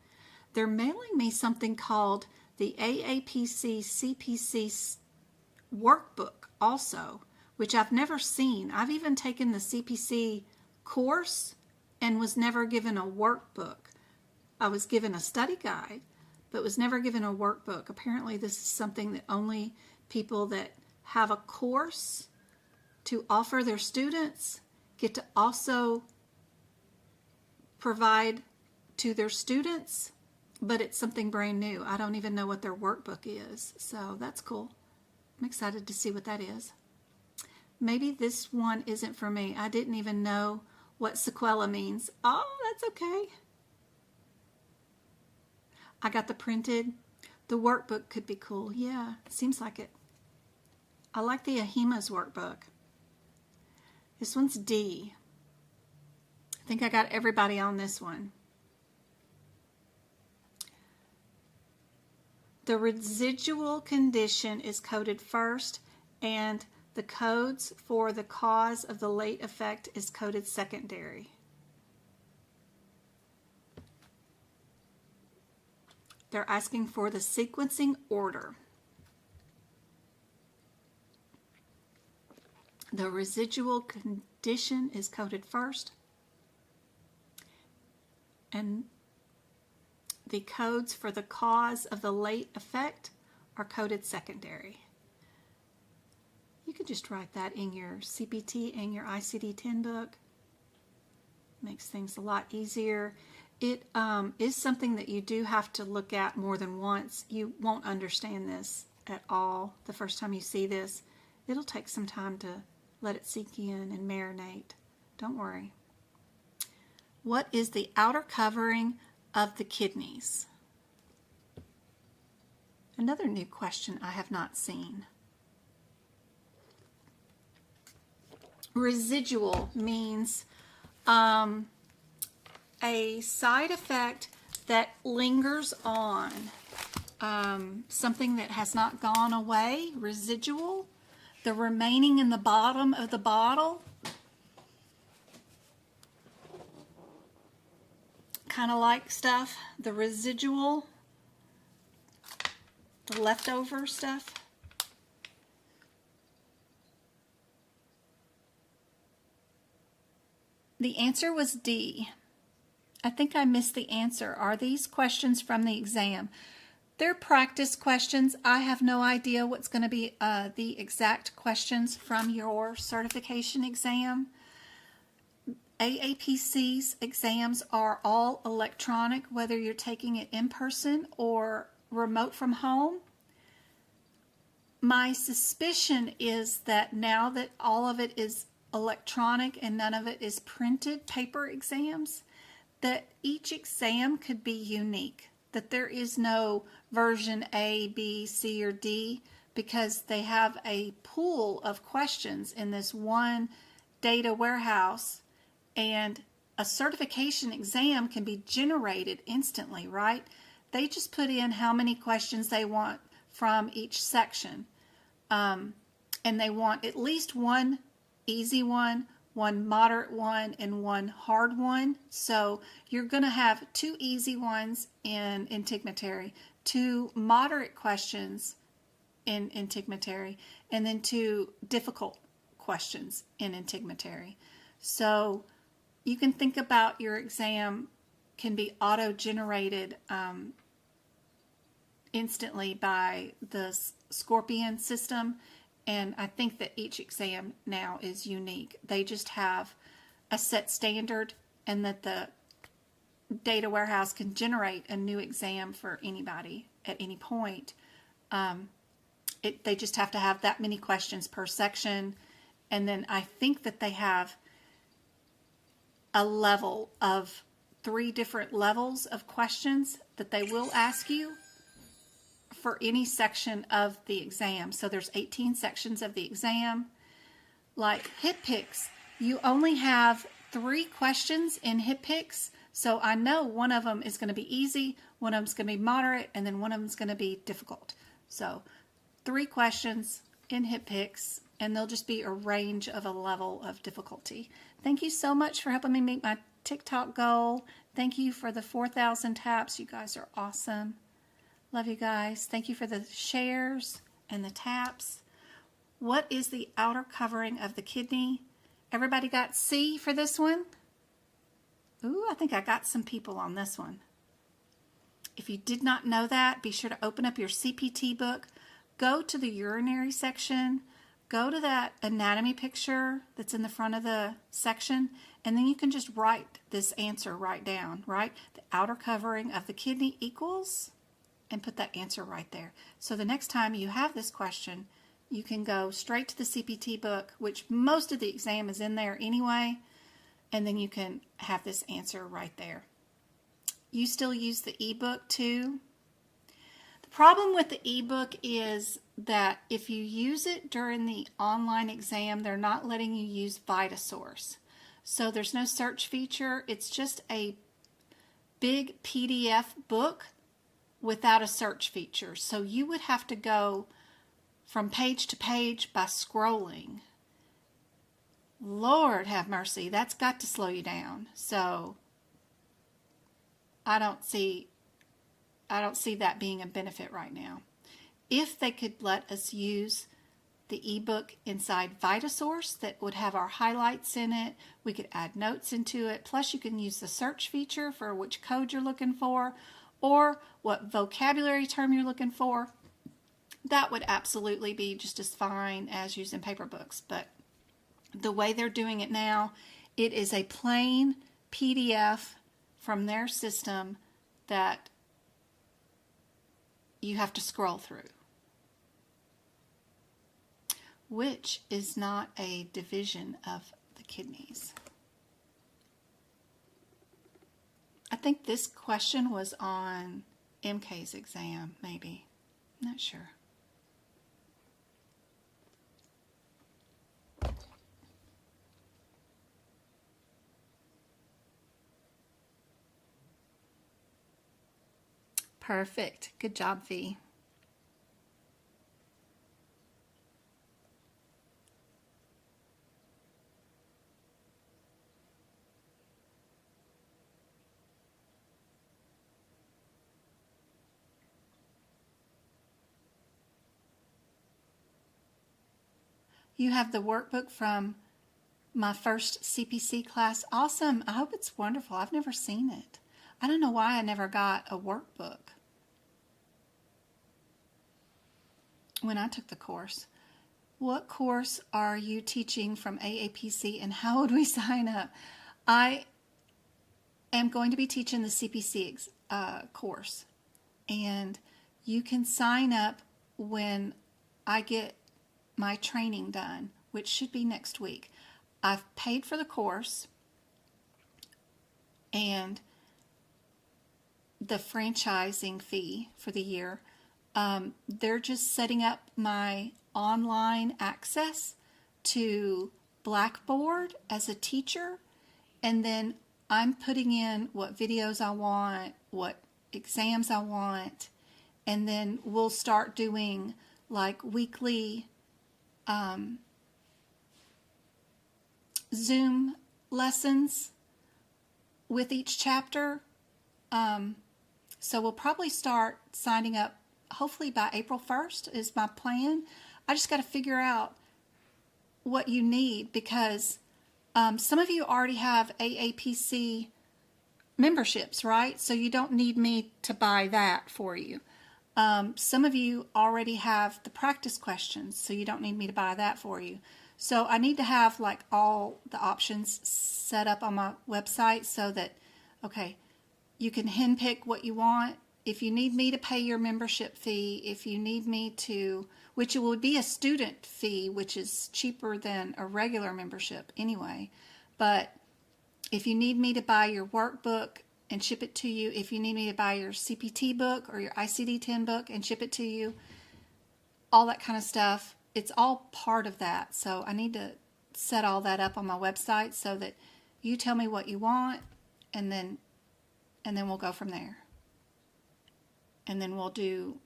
They're mailing me something called the AAPC CPC workbook also, which I've never seen. I've even taken the CPC course and was never given a workbook. I was given a study guide, but was never given a workbook. Apparently this is something that only people that have a course to offer their students get to also provide to their students, but it's something brand new. I don't even know what their workbook is, so that's cool. I'm excited to see what that is. Maybe this one isn't for me. I didn't even know what sequela means. Oh, that's okay. I got the printed. The workbook could be cool. Yeah, seems like it. I like the ahima's workbook. This one's D. I think I got everybody on this one. The residual condition is coded first, and the codes for the cause of the late effect is coded secondary. They're asking for the sequencing order. The residual condition is coded first, and the codes for the cause of the late effect are coded secondary. You could just write that in your CPT and your ICD-10 book. Makes things a lot easier. It is something that you do have to look at more than once. You won't understand this at all the first time you see this. It'll take some time to let it sink in and marinate. Don't worry. What is the outer covering of the kidneys? Another new question I have not seen. Residual means a side effect that lingers on, something that has not gone away. Residual, the remaining in the bottom of the bottle, kind of like stuff, the residual, the leftover stuff. The answer was D. I think I missed the answer. Are these questions from the exam? They're practice questions. I have no idea what's going to be the exact questions from your certification exam. AAPC's exams are all electronic, whether you're taking it in person or remote from home. My suspicion is that now that all of it is electronic and none of it is printed paper exams, that each exam could be unique, that there is no version A, B, C, or D, because they have a pool of questions in this one data warehouse, and a certification exam can be generated instantly, right? They just put in how many questions they want from each section, and they want at least one easy one moderate one, and one hard one. So you're going to have 2 easy ones in integumentary, 2 moderate questions in integumentary, and then 2 difficult questions in integumentary. So you can think about your exam can be auto-generated instantly by the Scorpion system. And I think that each exam now is unique. They just have a set standard, and that the data warehouse can generate a new exam for anybody at any point. They just have to have that many questions per section. And then I think that they have a level of 3 different levels of questions that they will ask you for any section of the exam. So there's 18 sections of the exam. Like HitPix, you only have 3 questions in HitPix. So I know one of them is going to be easy, one of them is going to be moderate, and then one of them is going to be difficult. So 3 questions in HitPix, and they'll just be a range of a level of difficulty. Thank you so much for helping me meet my TikTok goal. Thank you for the 4,000 taps. You guys are awesome. Love you guys. Thank you for the shares and the taps. What is the outer covering of the kidney? Everybody got C for this one? Ooh, I think I got some people on this one. If you did not know that, be sure to open up your CPT book. Go to the urinary section. Go to that anatomy picture that's in the front of the section And then you can just write this answer right down, right? The outer covering of the kidney equals, and put that answer right there. So the next time you have this question, you can go straight to the CPT book, which most of the exam is in there anyway, and then you can have this answer right there. You still use the ebook too. The problem with the ebook is that if you use it during the online exam, they're not letting you use VitaSource. So there's no search feature. It's just a big PDF book without a search feature. So you would have to go from page to page by scrolling. Lord have mercy, that's got to slow you down. So I don't see that being a benefit right now. If they could let us use the ebook inside VitaSource that would have our highlights in it, we could add notes into it, plus you can use the search feature for which code you're looking for or what vocabulary term you're looking for, that would absolutely be just as fine as using paper books. But the way they're doing it now, it is a plain PDF from their system that you have to scroll through, which is not a division of the kidneys. I think this question was on MK's exam, maybe. Not sure. Perfect. Good job, V. You have the workbook from my first CPC class. Awesome. I hope it's wonderful. I've never seen it. I don't know why I never got a workbook when I took the course. What course are you teaching from AAPC and how would we sign up? I am going to be teaching the CPC course, and you can sign up when I get my training done, which should be next week. I've paid for the course and the franchising fee for the year. They're just setting up my online access to Blackboard as a teacher, and then I'm putting in what videos I want, what exams I want, and then we'll start doing like weekly Zoom lessons with each chapter. So we'll probably start signing up hopefully by April 1st is my plan. I just got to figure out what you need because some of you already have AAPC memberships, right? So you don't need me to buy that for you. Some of you already have the practice questions, so you don't need me to buy that for you. So I need to have like all the options set up on my website so that, okay, you can handpick what you want. If you need me to pay your membership fee, if you need me to, which would be a student fee, which is cheaper than a regular membership anyway. But if you need me to buy your workbook and ship it to you, if you need me to buy your CPT book or your ICD-10 book and ship it to you, all that kind of stuff, it's all part of that. So I need to set all that up on my website so that you tell me what you want, and then we'll go from there. And then we'll do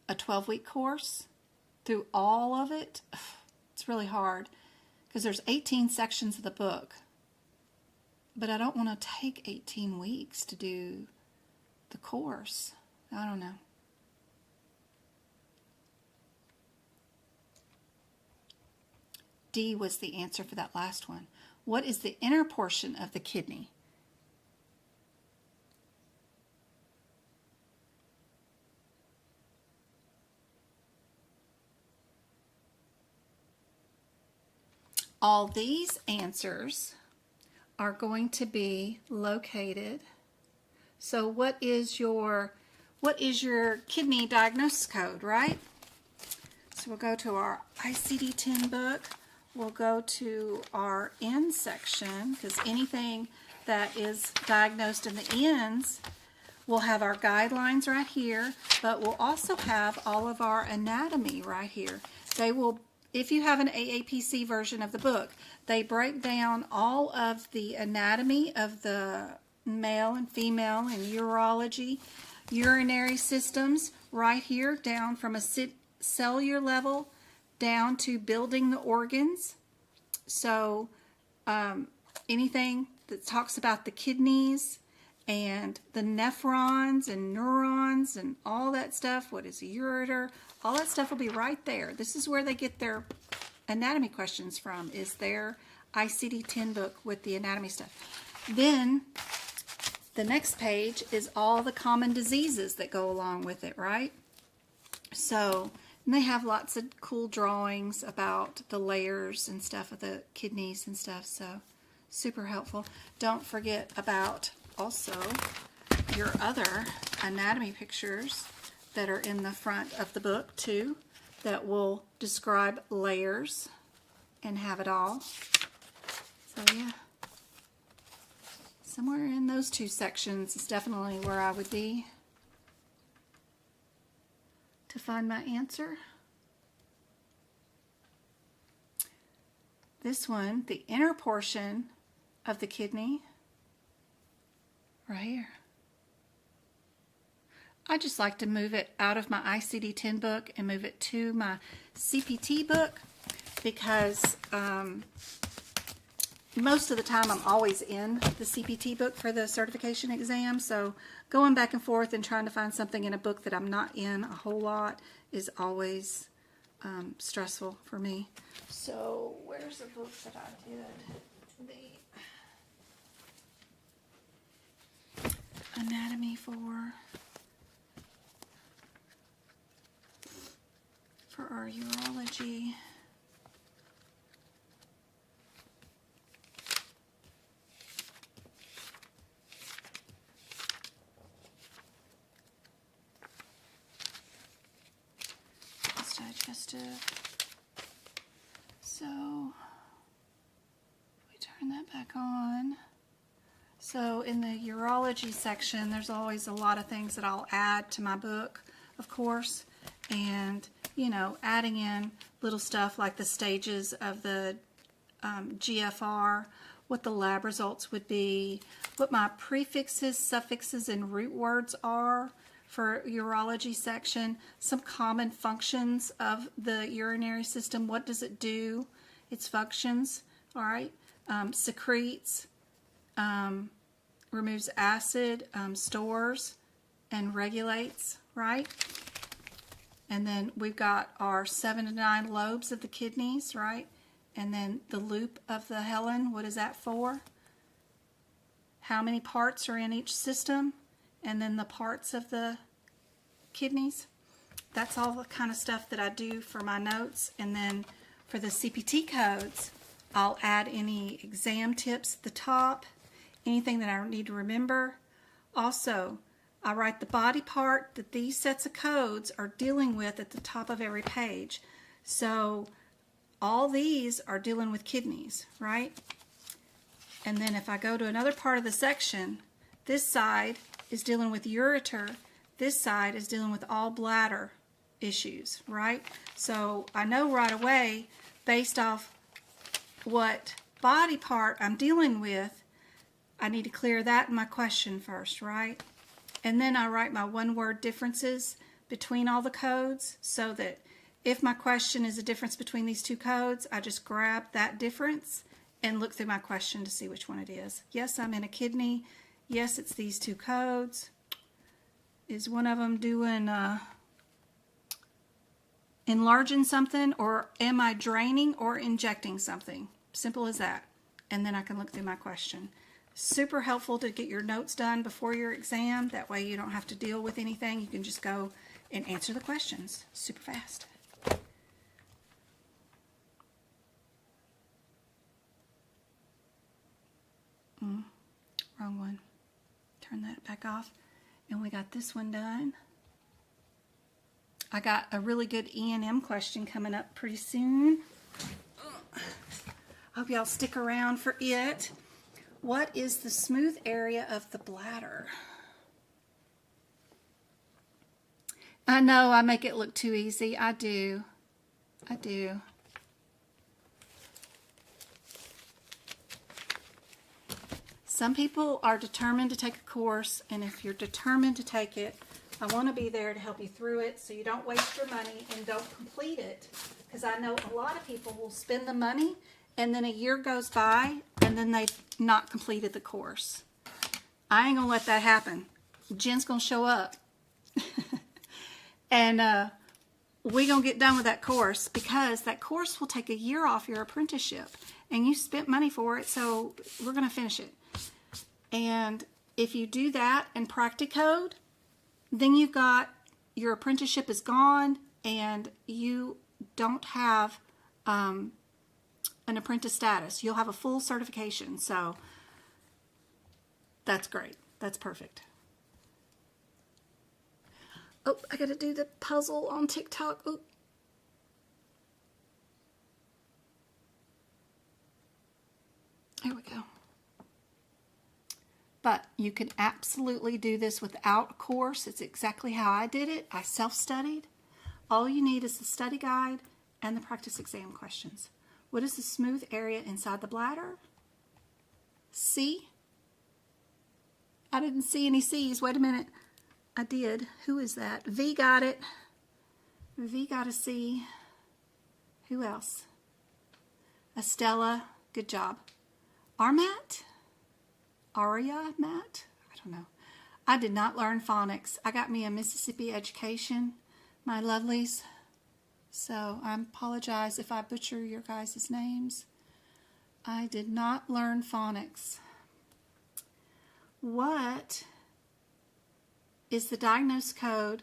a 12-week course through all of it. It's really hard because there's 18 sections of the book. But I don't want to take 18 weeks to do the course. I don't know. D was the answer for that last one. What is the inner portion of the kidney? All these answers are going to be located. So what is your kidney diagnosis code, right? So we'll go to our ICD-10 book. We'll go to our N section, because anything that is diagnosed in the N's, we'll have our guidelines right here, but we'll also have all of our anatomy right here. They will, if you have an AAPC version of the book, they break down all of the anatomy of the male and female and urology, urinary systems right here, down from a cellular level down to building the organs. So anything that talks about the kidneys and the nephrons and neurons and all that stuff, what is a ureter, all that stuff will be right there. This is where they get their anatomy questions from, is their ICD-10 book with the anatomy stuff. Then the next page is all the common diseases that go along with it, right? So, and they have lots of cool drawings about the layers and stuff of the kidneys and stuff, so super helpful. Don't forget about also your other anatomy pictures that are in the front of the book too, that will describe layers and have it all. So yeah, somewhere in those two sections is definitely where I would be to find my answer. This one, the inner portion of the kidney, right here. I just like to move it out of my ICD-10 book and move it to my CPT book, because most of the time I'm always in the CPT book for the certification exam, so going back and forth and trying to find something in a book that I'm not in a whole lot is always stressful for me. So where's the book that I did the anatomy for our urology? Digestive. So we turn that back on. So in the urology section, there's always a lot of things that I'll add to my book, of course, and you know, adding in little stuff like the stages of the GFR, what the lab results would be, what my prefixes, suffixes, and root words are for urology section, some common functions of the urinary system. What does it do? Its functions, all right? Secretes, removes acid, stores, and regulates, right? And then we've got our 7 to 9 lobes of the kidneys, right? And then the loop of the Helen, what is that for? How many parts are in each system? And then the parts of the kidneys. That's all the kind of stuff that I do for my notes. And then for the CPT codes, I'll add any exam tips at the top, anything that I need to remember. Also, I write the body part that these sets of codes are dealing with at the top of every page. So all these are dealing with kidneys, right? And then if I go to another part of the section, this side is dealing with ureter, this side is dealing with all bladder issues, right? So I know right away, based off what body part I'm dealing with, I need to clear that in my question first, right? And then I write my one-word differences between all the codes, so that if my question is a difference between these two codes, I just grab that difference and look through my question to see which one it is. Yes, I'm in a kidney. Yes, it's these two codes. Is one of them doing enlarging something, or am I draining or injecting something? Simple as that. And then I can look through my question. Super helpful to get your notes done before your exam. That way you don't have to deal with anything. You can just go and answer the questions super fast. Wrong one. Turn that back off. And we got this one done. I got a really good E&M question coming up pretty soon. Hope y'all stick around for it. What is the smooth area of the bladder? I know I make it look too easy. I do. Some people are determined to take a course, and if you're determined to take it, I want to be there to help you through it so you don't waste your money and don't complete it. Because I know a lot of people will spend the money and then a year goes by and then they've not completed the course. I ain't going to let that happen. Jen's going to show up. And we're going to get done with that course, because that course will take a year off your apprenticeship. And you spent money for it, so we're going to finish it. And if you do that and Practicode, then you've got, your apprenticeship is gone and you don't have an apprentice status. You'll have a full certification. So that's great. That's perfect. Oh, I got to do the puzzle on TikTok. Oh. There we go. But you can absolutely do this without a course. It's exactly how I did it. I self-studied. All you need is the study guide and the practice exam questions. What is the smooth area inside the bladder? C? I didn't see any C's. Wait a minute. I did. Who is that? V got it. V got a C. Who else? Estella. Good job. Armat? Aria, Matt? I don't know. I did not learn phonics. I got me a Mississippi education, my lovelies. So I apologize if I butcher your guys' names. I did not learn phonics. What is the diagnosis code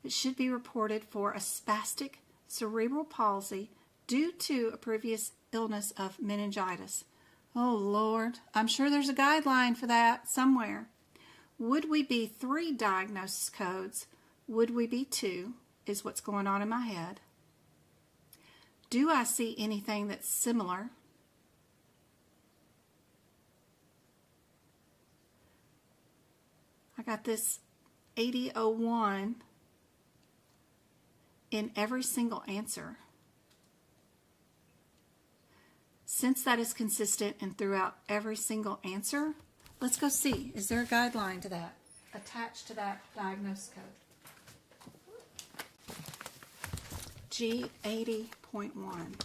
that should be reported for a spastic cerebral palsy due to a previous illness of meningitis? Oh, Lord. I'm sure there's a guideline for that somewhere. Would we be 3 diagnosis codes? Would we be 2? Is what's going on in my head. Do I see anything that's similar? I got this 8001 in every single answer. Since that is consistent and throughout every single answer, let's go see. Is there a guideline to that attached to that diagnosis code? G80.1.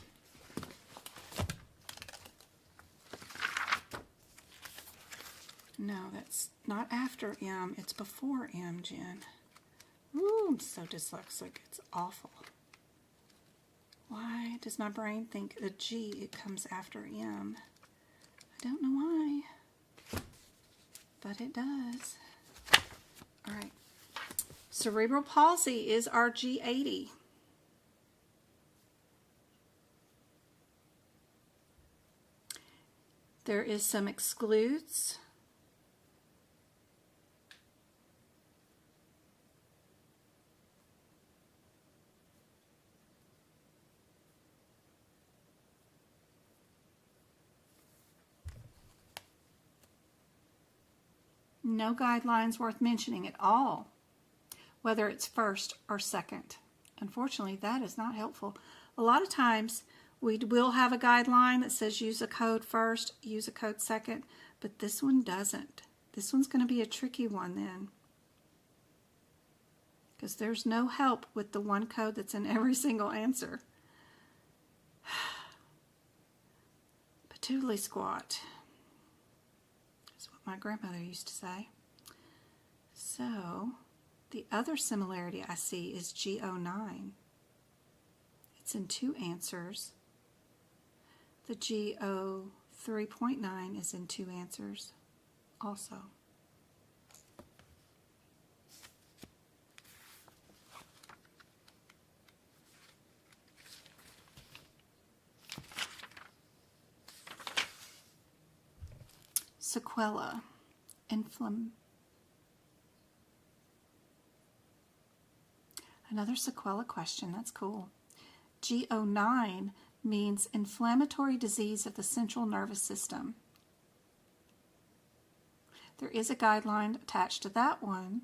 No, that's not after M. It's before M, Jen. Ooh, I'm so dyslexic. It's awful. Why does my brain think the G, it comes after M? I don't know why, but it does. All right. Cerebral palsy is our G80. There is some excludes. No guidelines worth mentioning at all, whether it's first or second. Unfortunately, that is not helpful. A lot of times we will have a guideline that says use a code first, use a code second, but this one doesn't. This one's going to be a tricky one then, because there's no help with the one code that's in every single answer. Patooly squat. My grandmother used to say. So, the other similarity I see is G09. It's in 2 answers. The G03.9 is in 2 answers also. Sequela. Another Sequela question. That's cool. G09 means inflammatory disease of the central nervous system. There is a guideline attached to that one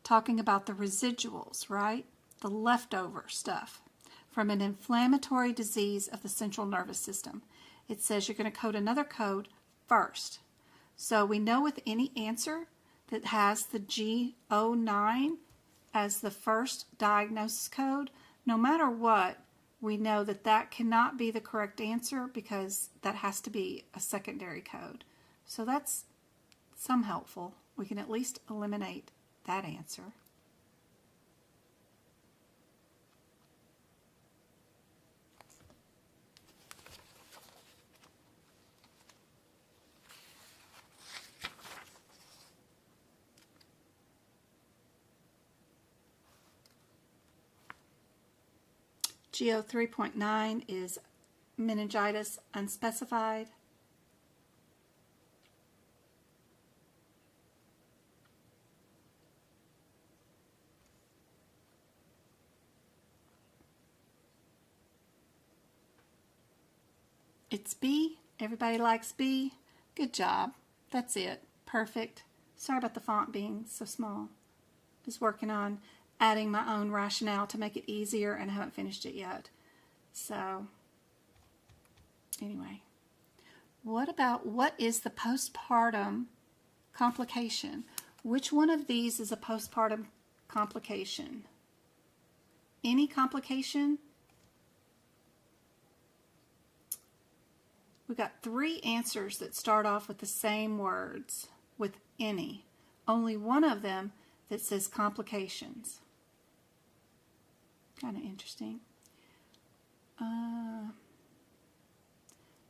talking about the residuals, right? The leftover stuff from an inflammatory disease of the central nervous system. It says you're going to code another code first. So we know with any answer that has the G09 as the first diagnosis code, no matter what, we know that that cannot be the correct answer because that has to be a secondary code. So that's some helpful. We can at least eliminate that answer. GO 3.9 is meningitis unspecified. It's B. Everybody likes B. Good job. That's it. Perfect. Sorry about the font being so small. Just working on adding my own rationale to make it easier, and I haven't finished it yet. So, anyway. What is the postpartum complication? Which one of these is a postpartum complication? Any complication? We've got 3 answers that start off with the same words, with any. Only one of them that says complications. Kind of interesting.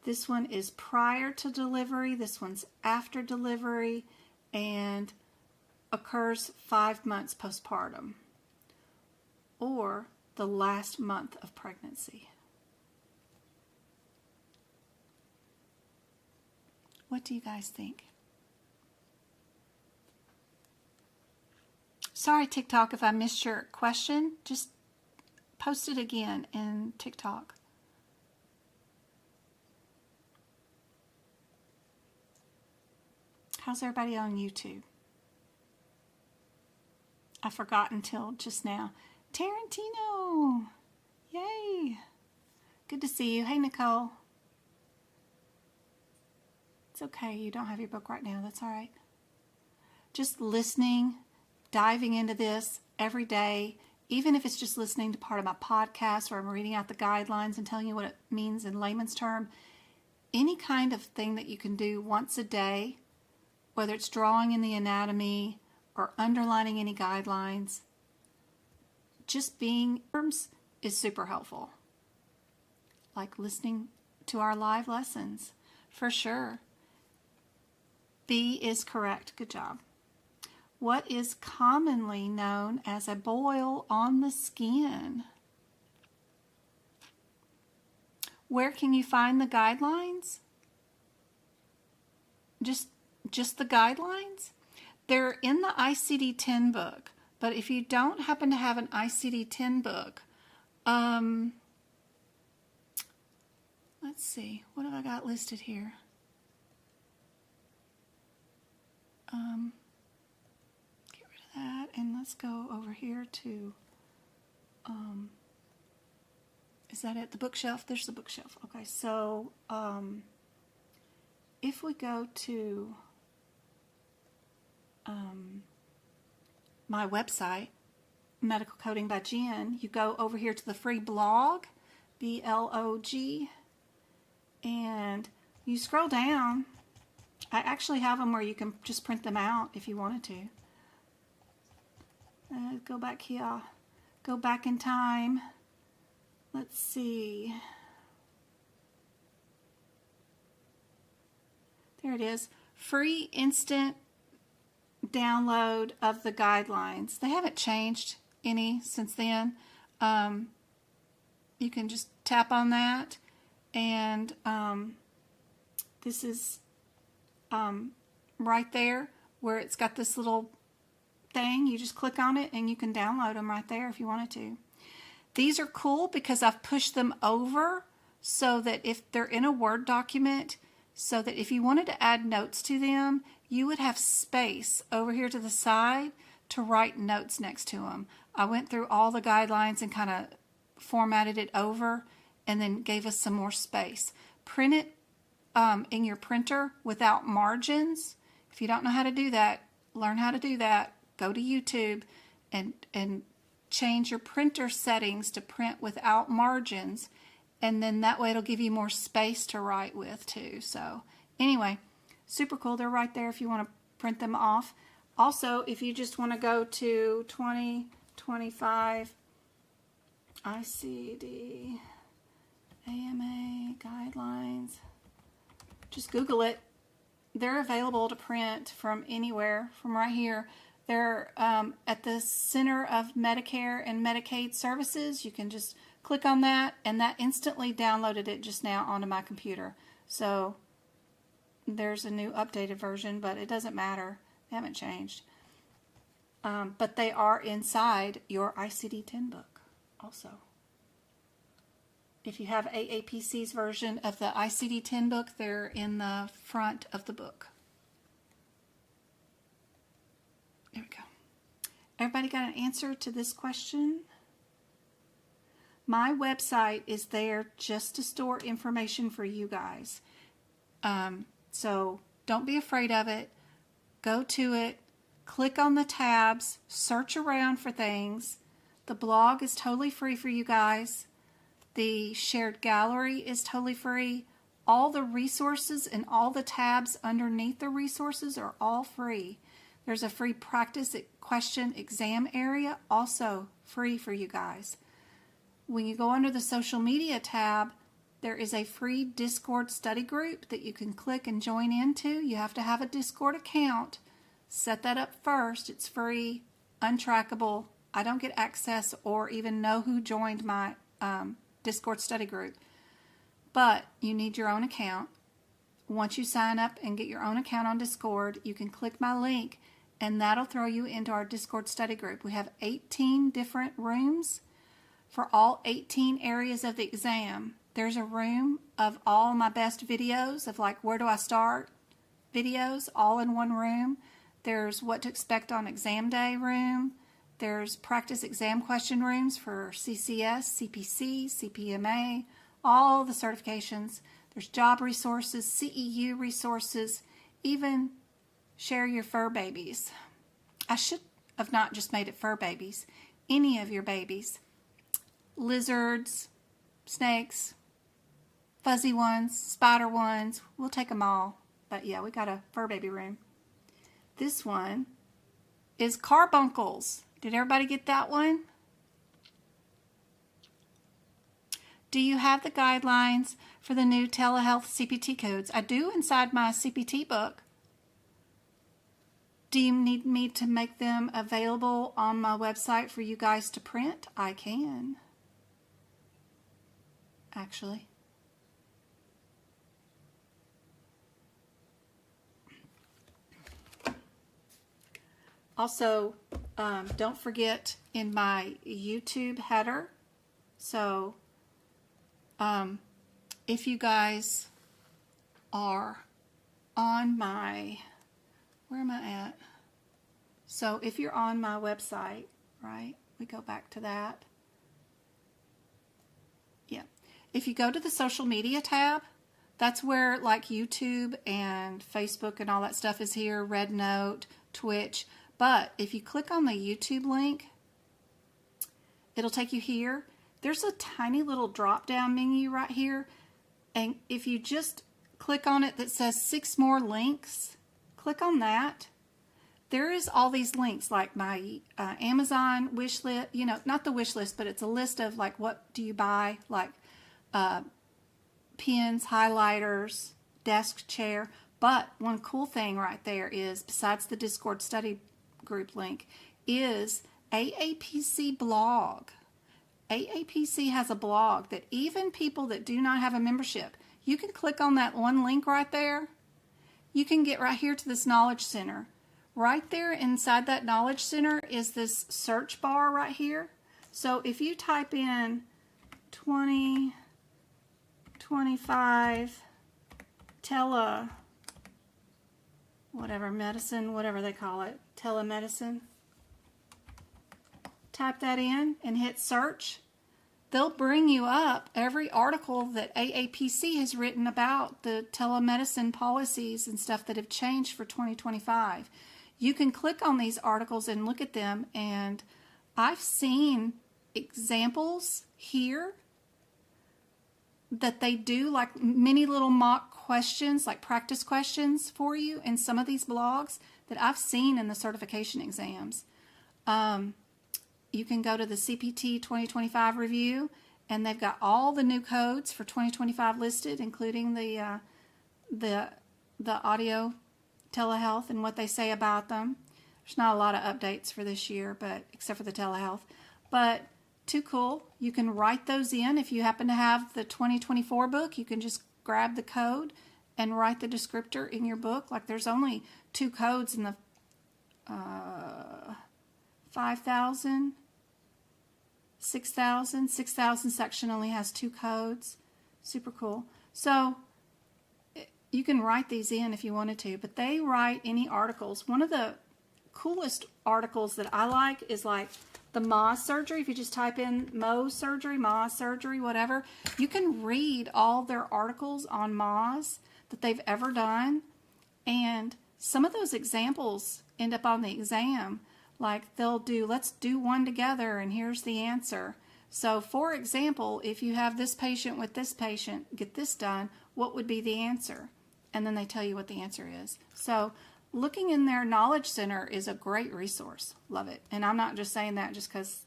This one is prior to delivery, this one's after delivery, and occurs 5 months postpartum, or the last month of pregnancy. What do you guys think? Sorry, TikTok, if I missed your question. Just post it again in TikTok. How's everybody on YouTube? I forgot until just now. Tarantino! Yay! Good to see you. Hey, Nicole. It's okay. You don't have your book right now. That's all right. Just listening, diving into this every day, even if it's just listening to part of my podcast or I'm reading out the guidelines and telling you what it means in layman's term, any kind of thing that you can do once a day, whether it's drawing in the anatomy or underlining any guidelines, just being terms is super helpful. Like listening to our live lessons, for sure. B is correct. Good job. What is commonly known as a boil on the skin? Where can you find the guidelines? Just the guidelines? They're in the ICD-10 book, but if you don't happen to have an ICD-10 book, let's see, what have I got listed here? Get rid of that, and let's go over here to, is that it? The bookshelf? There's the bookshelf. Okay, so if we go to my website, Medical Coding by Jen, you go over here to the free blog, B-L-O-G, and you scroll down. I actually have them where you can just print them out if you wanted to. Go back here. Go back in time. Let's see. There it is. Free instant download of the guidelines. They haven't changed any since then. You can just tap on that, and this is right there where it's got this little thing. You just click on it and you can download them right there if you wanted to. These are cool because I've pushed them over so that if they're in a Word document, so that if you wanted to add notes to them, you would have space over here to the side to write notes next to them. I went through all the guidelines and kind of formatted it over and then gave us some more space. Print it in your printer without margins. If you don't know how to do that, learn how to do that. Go to YouTube and change your printer settings to print without margins, and then that way it'll give you more space to write with too. So anyway, super cool. They're right there if you want to print them off. Also, if you just want to go to 2025 ICD AMA guidelines, just Google it. They're available to print from anywhere, from right here. They're at the Center of Medicare and Medicaid Services. You can just click on that, and that instantly downloaded it just now onto my computer. So there's a new updated version, but it doesn't matter. They haven't changed. But they are inside your ICD-10 book also. If you have AAPC's version of the ICD-10 book, they're in the front of the book. There we go. Everybody got an answer to this question? My website is there just to store information for you guys. So don't be afraid of it. Go to it. Click on the tabs. Search around for things. The blog is totally free for you guys. The shared gallery is totally free. All the resources and all the tabs underneath the resources are all free. There's a free practice question exam area, also free for you guys. When you go under the social media tab, there is a free Discord study group that you can click and join into. You have to have a Discord account. Set that up first. It's free, untrackable. I don't get access or even know who joined my Discord study group. But you need your own account. Once you sign up and get your own account on Discord, you can click my link and that'll throw you into our Discord study group. We have 18 different rooms for all 18 areas of the exam. There's a room of all my best videos of like where do I start videos all in one room. There's what to expect on exam day room. There's practice exam question rooms for CCS, CPC, CPMA, all the certifications. There's job resources, CEU resources, even share your fur babies. I should have not just made it fur babies. Any of your babies. Lizards, snakes, fuzzy ones, spider ones. We'll take them all. But yeah, we got a fur baby room. This one is carbuncles. Did everybody get that one? Do you have the guidelines for the new telehealth CPT codes? I do inside my CPT book. Do you need me to make them available on my website for you guys to print? I can. Actually. Also, don't forget in my YouTube header. So, if you guys are on my, where am I at? So if you're on my website, right, we go back to that. Yeah. If you go to the social media tab, that's where like YouTube and Facebook and all that stuff is here, Red Note, Twitch. But if you click on the YouTube link, it'll take you here. There's a tiny little drop-down menu right here. And if you just click on it that says 6 more links, click on that. There is all these links like my Amazon wish list, you know, not the wish list, but it's a list of like what do you buy, like pens, highlighters, desk chair. But one cool thing right there is, besides the Discord study group link, is AAPC blog. AAPC has a blog that even people that do not have a membership, you can click on that one link right there you can get right here to this Knowledge Center. Right there inside that Knowledge Center is this search bar right here. So if you type in 2025 medicine, whatever they call it, telemedicine, type that in and hit search, they'll bring you up every article that AAPC has written about the telemedicine policies and stuff that have changed for 2025. You can click on these articles and look at them, and I've seen examples here that they do, like many little mock questions, like practice questions for you in some of these blogs that I've seen in the certification exams. You can go to the CPT 2025 review, and they've got all the new codes for 2025 listed, including the audio telehealth and what they say about them. There's not a lot of updates for this year, but except for the telehealth. But too cool. You can write those in. If you happen to have the 2024 book, you can just grab the code and write the descriptor in your book. Like there's only 2 codes in the 5,000, 6,000 section only has 2 codes. Super cool. So you can write these in if you wanted to, but they write any articles. One of the coolest articles that I like is like the Moz surgery. If you just type in Moz surgery, whatever, you can read all their articles on Moz that they've ever done. And some of those examples end up on the exam. Like they'll do, let's do one together and here's the answer. So for example, if you have this patient with this patient, get this done, what would be the answer? And then they tell you what the answer is. So looking in their Knowledge Center is a great resource. Love it. And I'm not just saying that just because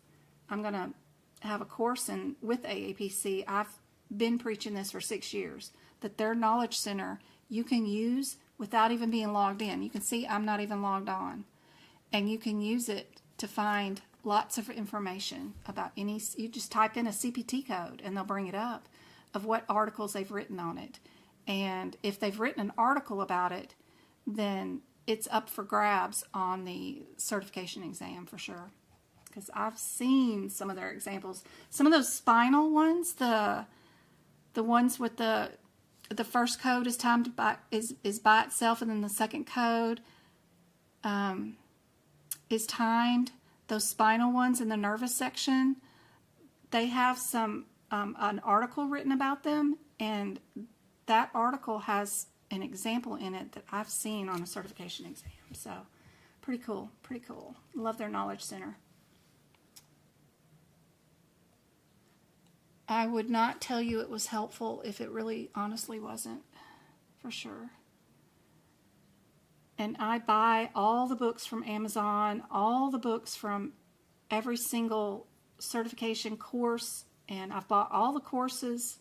I'm going to have a course with AAPC. I've been preaching this for 6 years, that their Knowledge Center you can use without even being logged in. You can see I'm not even logged on. And you can use it to find lots of information about any, you just type in a CPT code and they'll bring it up of what articles they've written on it. And if they've written an article about it, then it's up for grabs on the certification exam for sure. Because I've seen some of their examples. Some of those spinal ones, the ones with the first code is timed by is by itself, and then the second code is timed. Those spinal ones in the nervous section, they have some an article written about them, and that article has an example in it that I've seen on a certification exam. So pretty cool, pretty cool. Love their Knowledge Center. I would not tell you it was helpful if it really honestly wasn't, for sure. And I buy all the books from Amazon, all the books from every single certification course, and I've bought all the courses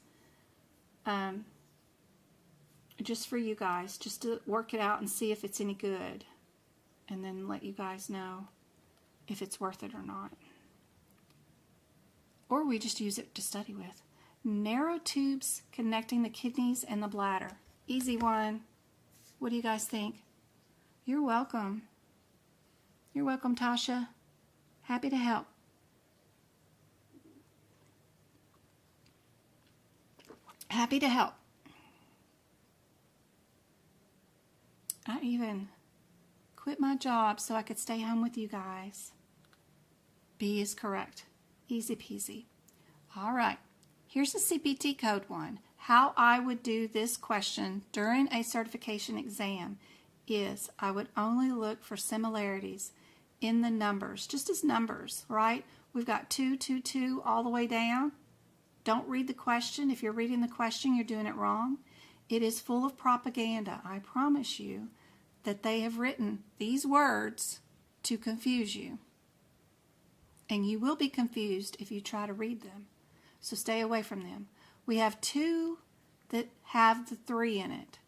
just for you guys, just to work it out and see if it's any good, and then let you guys know if it's worth it or not. Or we just use it to study with. Narrow tubes connecting the kidneys and the bladder. Easy one. What do you guys think? You're welcome. You're welcome, Tasha. Happy to help. Happy to help. I even quit my job so I could stay home with you guys. B is correct. Easy peasy. All right. Here's a CPT code one. How I would do this question during a certification exam is I would only look for similarities in the numbers, just as numbers, right? We've got 2, 2, 2 all the way down. Don't read the question. If you're reading the question, you're doing it wrong. It is full of propaganda. I promise you that they have written these words to confuse you. And you will be confused if you try to read them. So stay away from them. We have 2 that have the 3 in it.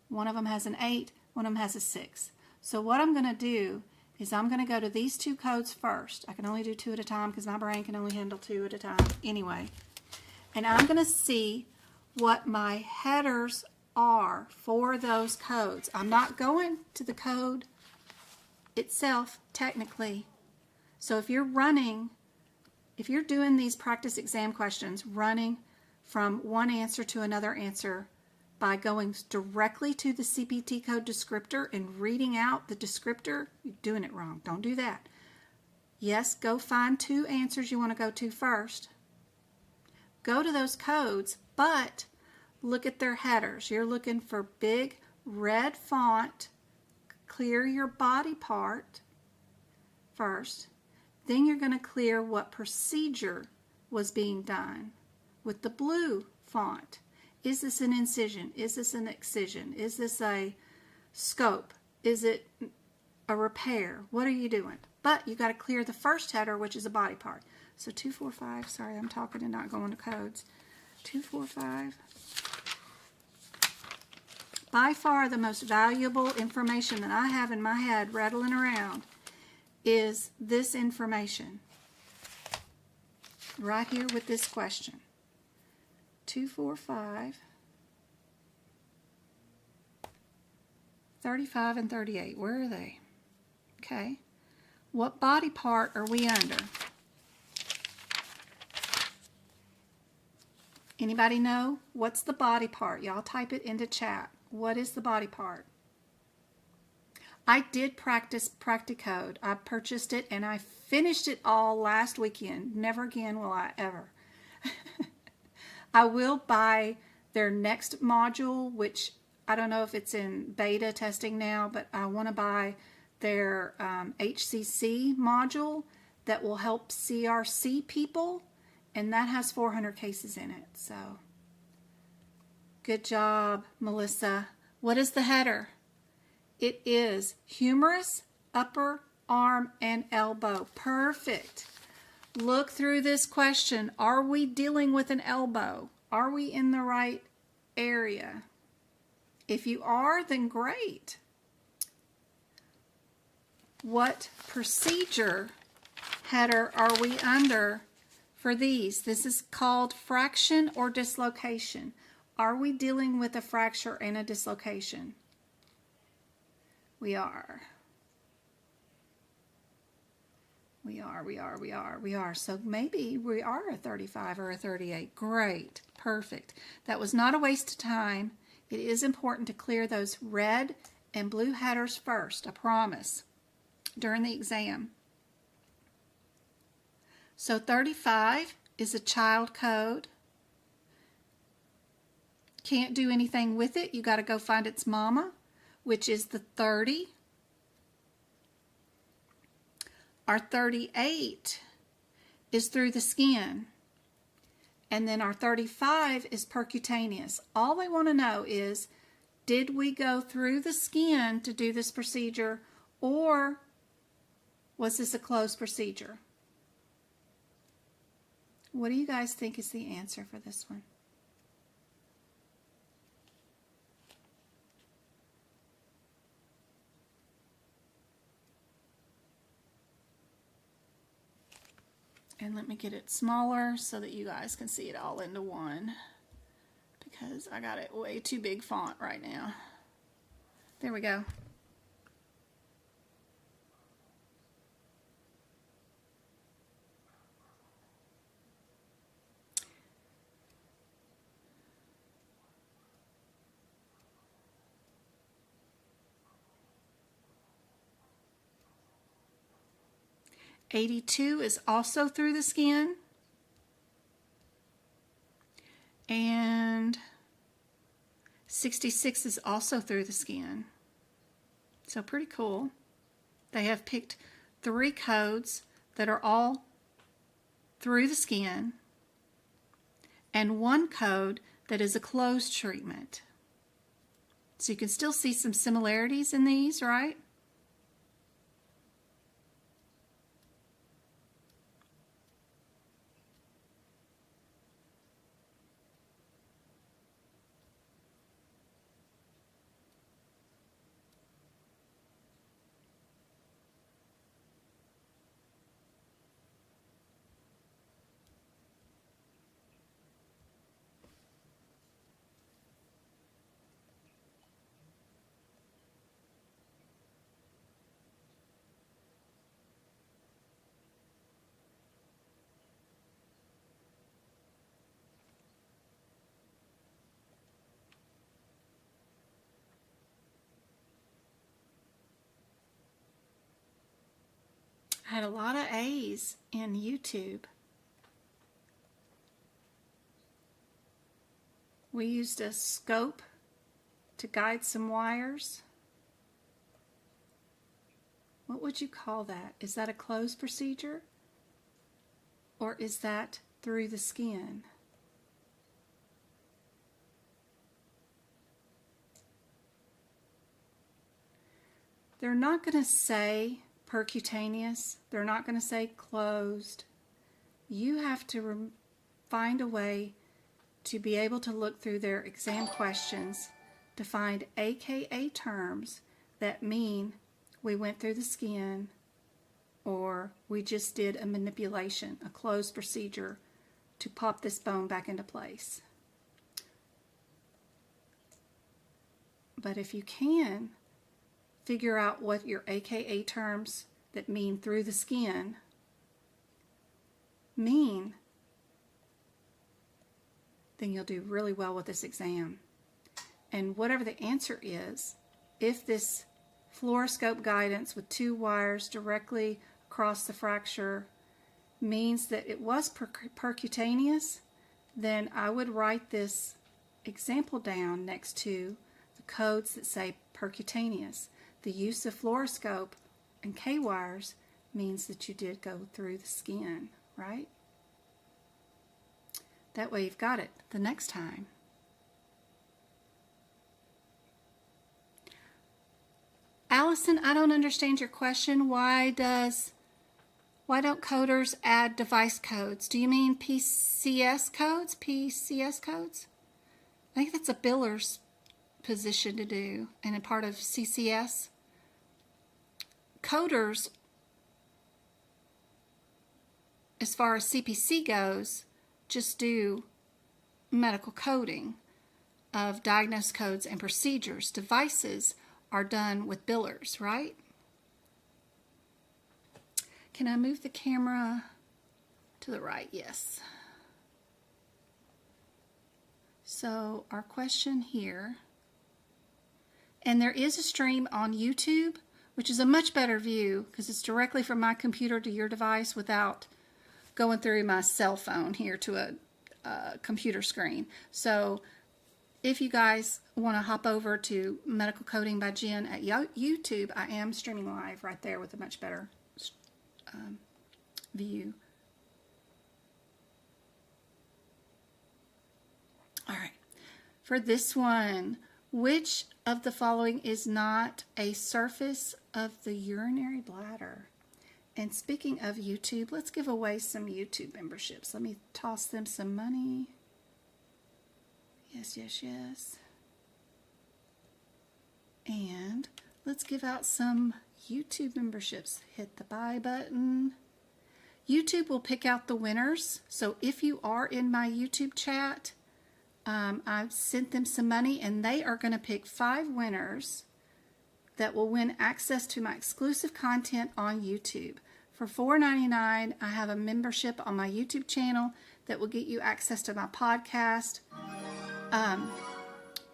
One of them has an 8, one of them has a 6. So what I'm going to do is I'm going to go to these 2 codes first. I can only do 2 at a time because my brain can only handle 2 at a time anyway. And I'm going to see what my headers are for those codes. I'm not going to the code itself technically. So if you're doing these practice exam questions, running from one answer to another answer by going directly to the CPT code descriptor and reading out the descriptor, you're doing it wrong. Don't do that. Yes, go find 2 answers you want to go to first. Go to those codes, but look at their headers. You're looking for big red font. Clear your body part first. Then you're going to clear what procedure was being done with the blue font. Is this an incision? Is this an excision? Is this a scope? Is it a repair? What are you doing? But you got to clear the first header, which is a body part. So 245, sorry, I'm talking and not going to codes. 245. By far the most valuable information that I have in my head rattling around is this information right here with this question. 245, 35 and 38, where are they? Okay, what body part are we under? Anybody know? What's the body part? Y'all type it into chat. What is the body part? I did practice Practicode. I purchased it and I finished it all last weekend. Never again will I ever. I will buy their next module, which I don't know if it's in beta testing now, but I want to buy their HCC module that will help CRC people, and that has 400 cases in it. So, good job, Melissa. What is the header? It is humerus, upper arm, and elbow. Perfect. Look through this question. Are we dealing with an elbow? Are we in the right area? If you are, then great. What procedure header are we under for these? This is called fraction or dislocation. Are we dealing with a fracture and a dislocation? We are. We are. So maybe we are a 35 or a 38. Great. Perfect. That was not a waste of time. It is important to clear those red and blue headers first, I promise, during the exam. So 35 is a child code. Can't do anything with it. You got to go find its mama, which is the 30. Our 38 is through the skin. And then our 35 is percutaneous. All they want to know is, did we go through the skin to do this procedure, or was this a closed procedure? What do you guys think is the answer for this one? And let me get it smaller so that you guys can see it all into one, because I got it way too big font right now. There we go. (82) is also through the skin, and 66 is also through the skin. So pretty cool. They have picked 3 codes that are all through the skin, and 1 code that is a closed treatment. So you can still see some similarities in these, right? Had a lot of A's in YouTube. We used a scope to guide some wires. What would you call that? Is that a closed procedure? Or is that through the skin? They're not going to say percutaneous. They're not going to say closed. You have to find a way to be able to look through their exam questions to find AKA terms that mean we went through the skin or we just did a manipulation, a closed procedure to pop this bone back into place. But if you can figure out what your AKA terms that mean through the skin mean, then you'll do really well with this exam. And whatever the answer is, if this fluoroscope guidance with 2 wires directly across the fracture means that it was percutaneous, then I would write this example down next to the codes that say percutaneous. The use of fluoroscope and K-wires means that you did go through the skin, right? That way you've got it the next time. Allison, I don't understand your question. Why don't coders add device codes? Do you mean PCS codes? PCS codes? I think that's a biller's position to do and a part of CCS. Coders, as far as CPC goes, just do medical coding of diagnosed codes and procedures. Devices are done with billers, right? Can I move the camera to the right? Yes. So our question here, and there is a stream on YouTube, which is a much better view because it's directly from my computer to your device without going through my cell phone here to a computer screen. So if you guys want to hop over to Medical Coding by Jen at YouTube, I am streaming live right there with a much better view. All right. For this one, which of the following is not a surface of the urinary bladder? And speaking of YouTube, let's give away some YouTube memberships. Let me toss them some money. Yes, yes, yes. And let's give out some YouTube memberships. Hit the buy button. YouTube will pick out the winners. So if you are in my YouTube chat, I've sent them some money and they are going to pick 5 winners that will win access to my exclusive content on YouTube. For $4.99, I have a membership on my YouTube channel that will get you access to my podcast,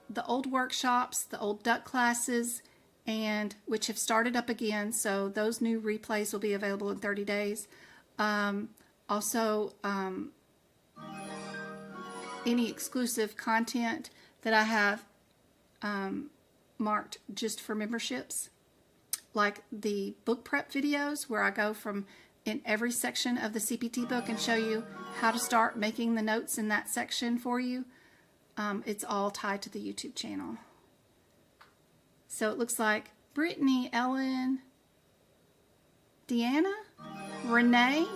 the old workshops, the old duck classes, and which have started up again. So those new replays will be available in 30 days. Also, any exclusive content that I have marked just for memberships, like the book prep videos where I go from in every section of the CPT book and show you how to start making the notes in that section for you. It's all tied to the YouTube channel. So it looks like Brittany, Ellen, Deanna, Renee,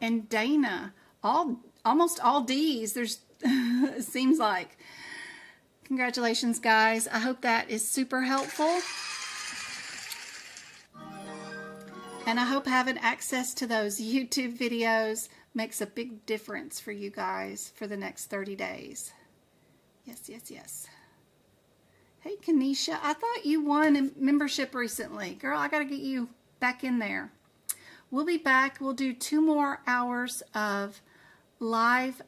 and Dana. Almost all D's. There's it seems like. Congratulations, guys. I hope that is super helpful. And I hope having access to those YouTube videos makes a big difference for you guys for the next 30 days. Yes, yes, yes. Hey, Kanisha, I thought you won a membership recently. Girl, I got to get you back in there. We'll be back. We'll do 2 more hours of live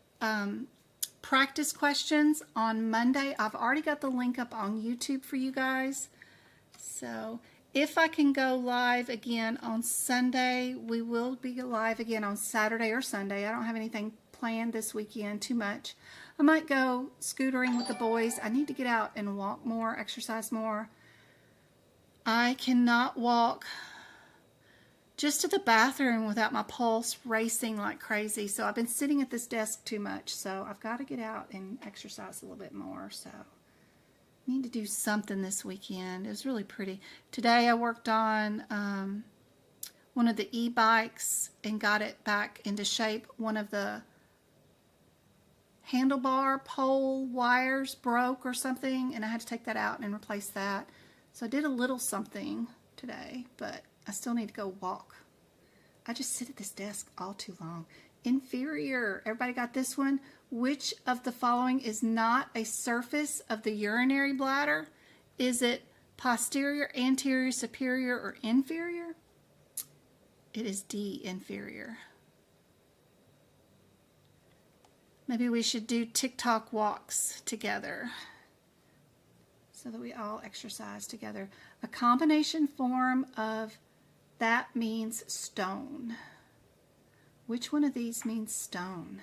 practice questions on Monday. I've already got the link up on YouTube for you guys. So if I can go live again on Sunday, we will be live again on Saturday or Sunday. I don't have anything planned this weekend too much. I might go scootering with the boys. I need to get out and walk more, exercise more. I cannot walk just to the bathroom without my pulse racing like crazy. So I've been sitting at this desk too much. So I've got to get out and exercise a little bit more. So I need to do something this weekend. It was really pretty. Today I worked on one of the e-bikes and got it back into shape. One of the handlebar pole wires broke or something, and I had to take that out and replace that. So I did a little something today, but I still need to go walk. I just sit at this desk all too long. Inferior. Everybody got this one? Which of the following is not a surface of the urinary bladder? Is it posterior, anterior, superior, or inferior? It is D, inferior. Maybe we should do TikTok walks together so that we all exercise together. A combination form of that means stone. Which one of these means stone?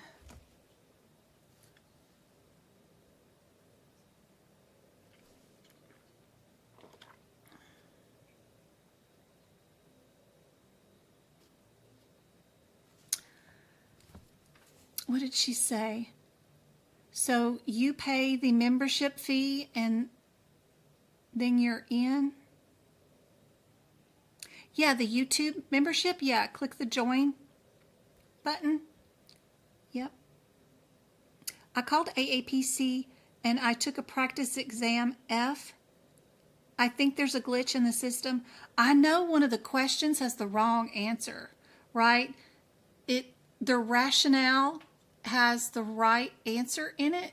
What did she say? So you pay the membership fee and then you're in? Yeah, the YouTube membership. Yeah, click the join button. Yep. I called AAPC and I took a practice exam F. I think there's a glitch in the system. I know one of the questions has the wrong answer, right? The rationale has the right answer in it,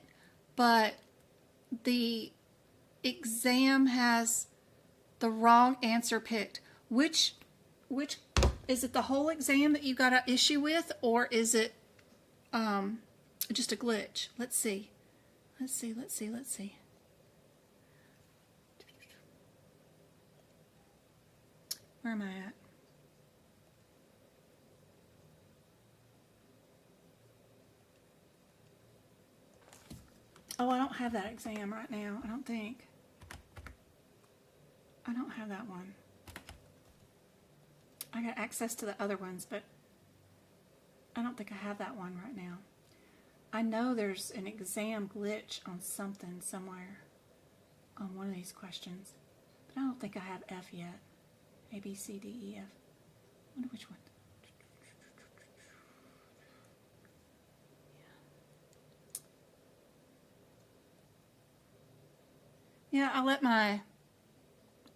but the exam has the wrong answer picked. Which is it, the whole exam that you got an issue with, or is it just a glitch? Let's see. Where am I at? Oh, I don't have that exam right now, I don't think. I don't have that one. I got access to the other ones, but I don't think I have that one right now. I know there's an exam glitch on something somewhere on one of these questions, but I don't think I have F yet. A, B, C, D, E, F. I wonder which one. Yeah, I let my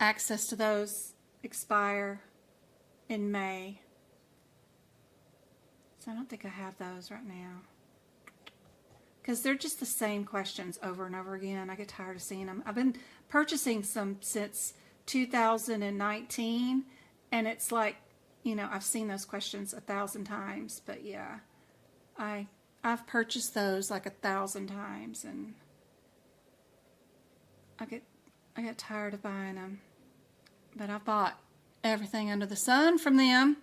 access to those expire in May. So I don't think I have those right now. Because they're just the same questions over and over again. I get tired of seeing them. I've been purchasing some since 2019. And it's like, you know, I've seen those questions 1,000 times. But yeah, I've purchased those like 1,000 times. And I get tired of buying them. But I bought everything under the sun from them,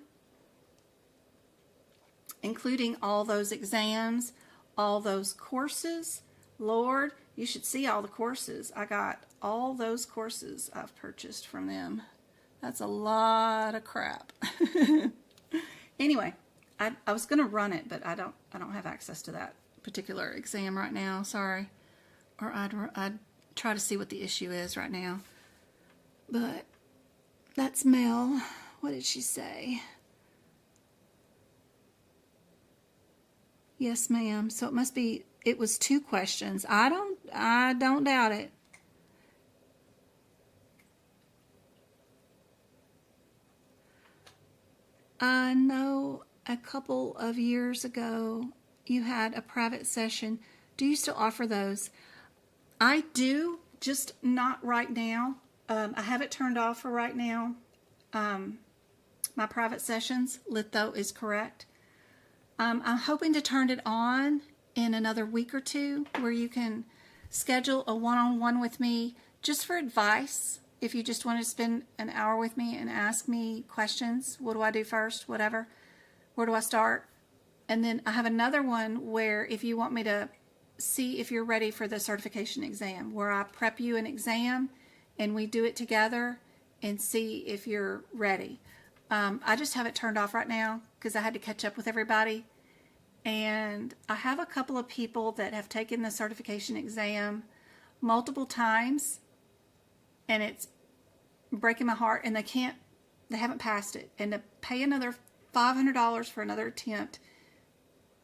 including all those exams, all those courses. Lord, you should see all the courses. I got all those courses I've purchased from them. That's a lot of crap. Anyway, I was going to run it, but I don't have access to that particular exam right now. Sorry. Or I'd try to see what the issue is right now. But that's Mel. What did she say? Yes, ma'am. So it must be, it was 2 questions. I don't doubt it. I know a couple of years ago you had a private session. Do you still offer those? I do, just not right now. I have it turned off for right now. My private sessions, Litho is correct. I'm hoping to turn it on in another week or 2 where you can schedule a one-on-one with me just for advice if you just want to spend an hour with me and ask me questions. What do I do first? Whatever. Where do I start? And then I have another one where if you want me to see if you're ready for the certification exam, where I prep you an exam and we do it together and see if you're ready. I just have it turned off right now because I had to catch up with everybody. And I have a couple of people that have taken the certification exam multiple times, and it's breaking my heart, and they haven't passed it. And to pay another $500 for another attempt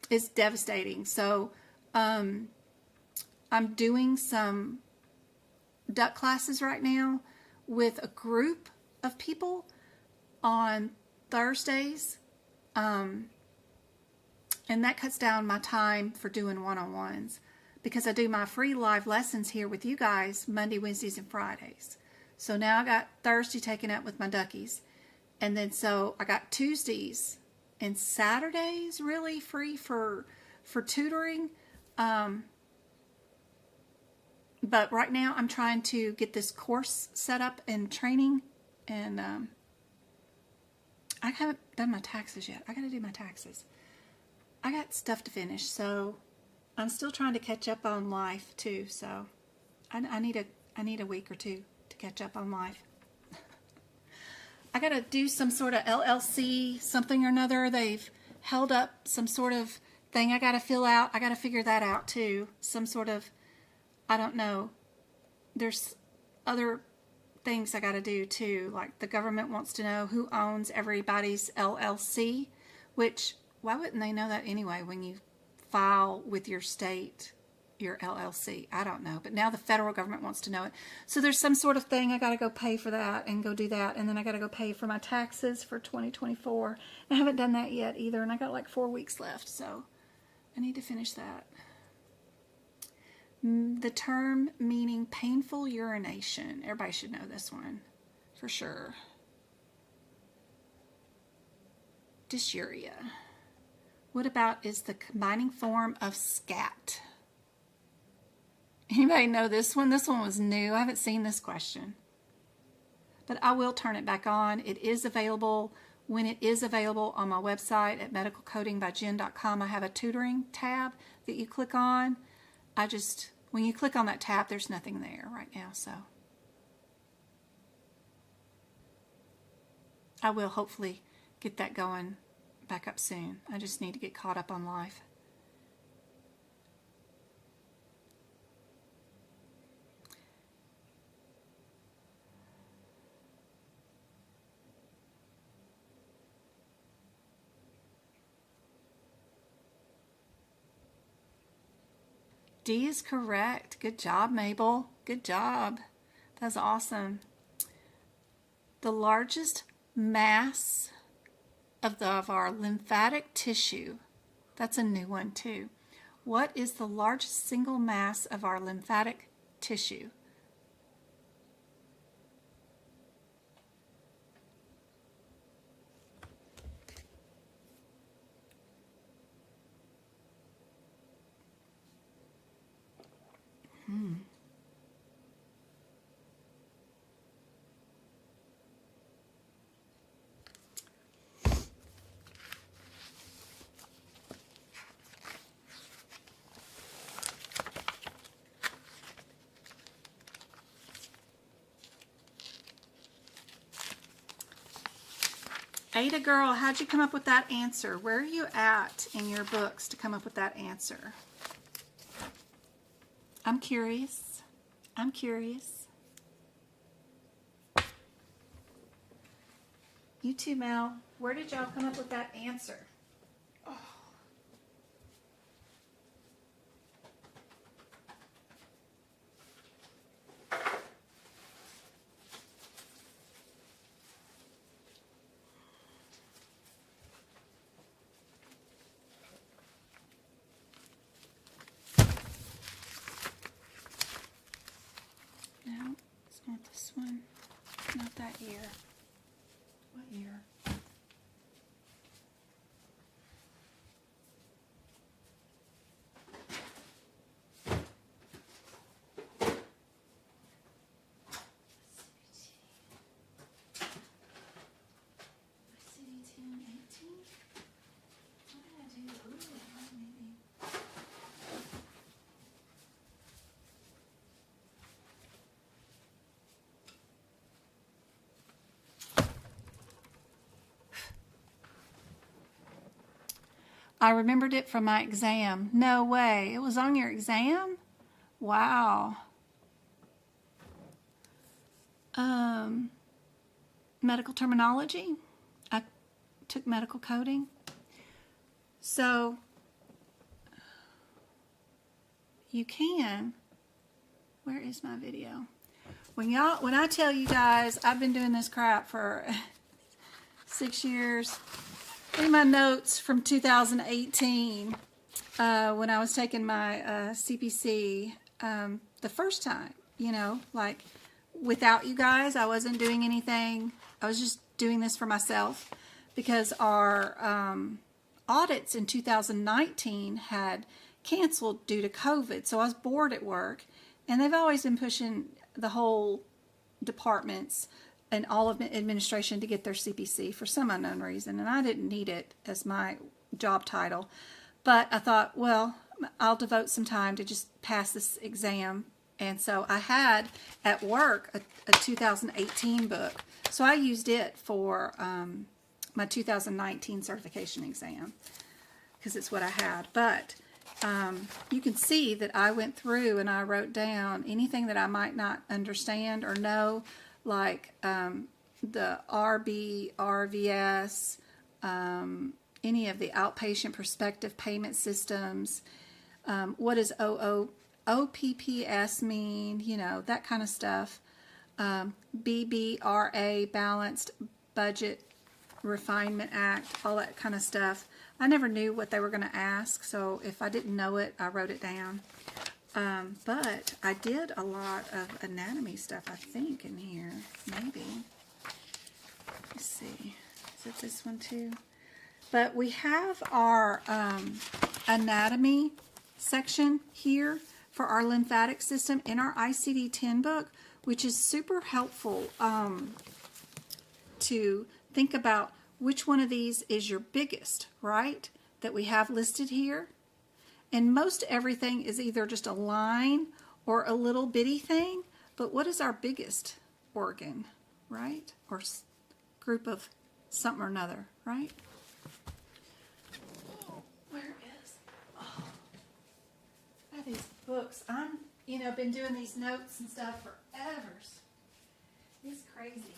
is devastating. So I'm doing some duck classes right now with a group of people on Thursdays, and that cuts down my time for doing one-on-ones because I do my free live lessons here with you guys Monday, Wednesdays, and Fridays. So now I got Thursday taken up with my duckies, and then so I got Tuesdays and Saturdays really free for tutoring. But right now I'm trying to get this course set up and training, and I haven't done my taxes yet. I got to do my taxes. I got stuff to finish, so I'm still trying to catch up on life too. So I need a week or two to catch up on life. I got to do some sort of LLC, something or another. They've held up some sort of thing I got to fill out. I got to figure that out too. Some sort of, I don't know. There's other things I got to do too. Like the government wants to know who owns everybody's LLC, which why wouldn't they know that anyway when you file with your state, your LLC? I don't know. But now the federal government wants to know it. So there's some sort of thing. I got to go pay for that and go do that. And then I got to go pay for my taxes for 2024. I haven't done that yet either. And I got like 4 weeks left. So I need to finish that. The term meaning painful urination. Everybody should know this one for sure. Dysuria. What about is the combining form of scat? Anybody know this one? This one was new. I haven't seen this question. But I will turn it back on. It is available when it is available on my website at medicalcodingbyjen.com. I have a tutoring tab that you click on. When you click on that tab, there's nothing there right now, so I will hopefully get that going back up soon. I just need to get caught up on life. D is correct. Good job, Mabel. Good job. That's awesome. The largest mass of our lymphatic tissue. That's a new one too. What is the largest single mass of our lymphatic tissue? Ada girl, how'd you come up with that answer? Where are you at in your books to come up with that answer? I'm curious. I'm curious. You too, Mel. Where did y'all come up with that answer? Oh. No, it's not this one. Not that year. What year? I remembered it from my exam. No way. It was on your exam? Wow. Medical terminology. I took medical coding. So you can, where is my video? When I tell you guys, I've been doing this crap for 6 years. In my notes from 2018, when I was taking my CPC the first time, you know, like without you guys, I wasn't doing anything. I was just doing this for myself because our audits in 2019 had canceled due to COVID. So I was bored at work, and they've always been pushing the whole departments and all of administration to get their CPC for some unknown reason, and I didn't need it as my job title. But I thought, well, I'll devote some time to just pass this exam. And so I had at work a 2018 book, so I used it for my 2019 certification exam because it's what I had. But you can see that I went through and I wrote down anything that I might not understand or know, like the RB, RVS, any of the outpatient prospective payment systems, what does OPPS mean, you know, that kind of stuff. BBRA, Balanced Budget Refinement Act, all that kind of stuff. I never knew what they were going to ask, so if I didn't know it, I wrote it down. But I did a lot of anatomy stuff, I think, in here. Maybe. Let's see. Is it this one too? But we have our anatomy section here for our lymphatic system in our ICD-10 book, which is super helpful to think about which one of these is your biggest, right? That we have listed here. And most everything is either just a line or a little bitty thing, but what is our biggest organ, right? Or group of something or another, right? Where is, oh, I have these books. Been doing these notes and stuff forever. It's crazy.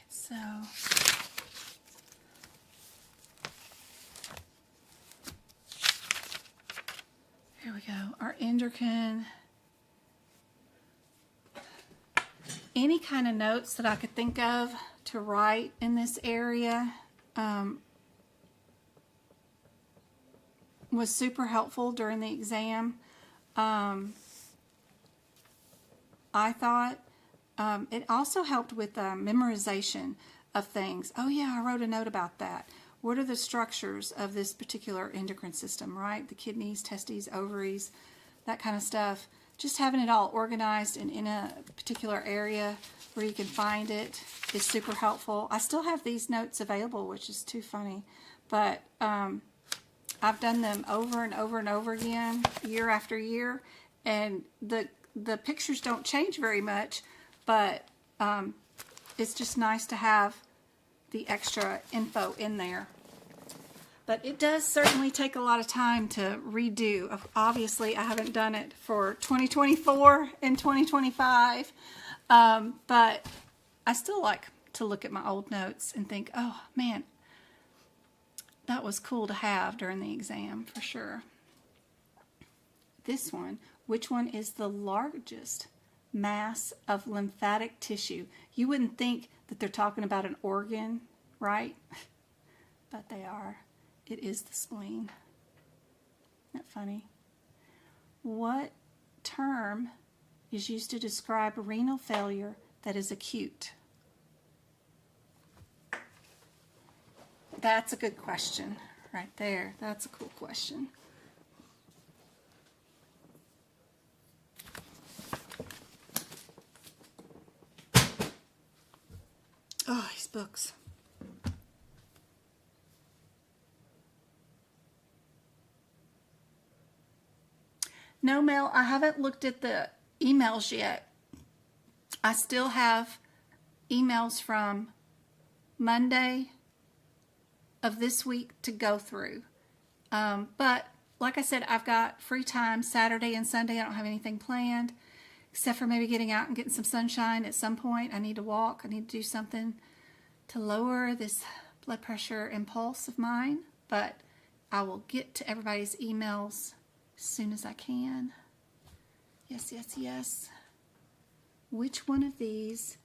So here we go. Our endocrine. Any kind of notes that I could think of to write in this area was super helpful during the exam. I thought it also helped with memorization of things. Oh yeah, I wrote a note about that. What are the structures of this particular endocrine system, right? The kidneys, testes, ovaries, that kind of stuff. Just having it all organized and in a particular area where you can find it is super helpful. I still have these notes available, which is too funny. But I've done them over and over and over again, year after year. And the pictures don't change very much, but it's just nice to have the extra info in there. But it does certainly take a lot of time to redo. Obviously, I haven't done it for 2024 and 2025, but I still like to look at my old notes and think, oh man, that was cool to have during the exam for sure. This one, which one is the largest mass of lymphatic tissue. You wouldn't think that they're talking about an organ, right? But they are. It is the spleen. Isn't that funny? What term is used to describe renal failure that is acute? That's a good question right there. That's a cool question. Oh, these books. No, Mel, I haven't looked at the emails yet. I still have emails from Monday of this week to go through. But like I said, I've got free time Saturday and Sunday. I don't have anything planned except for maybe getting out and getting some sunshine at some point. I need to walk. I need to do something to lower this blood pressure and pulse of mine. But I will get to everybody's emails as soon as I can. Yes, yes, yes. Which one of these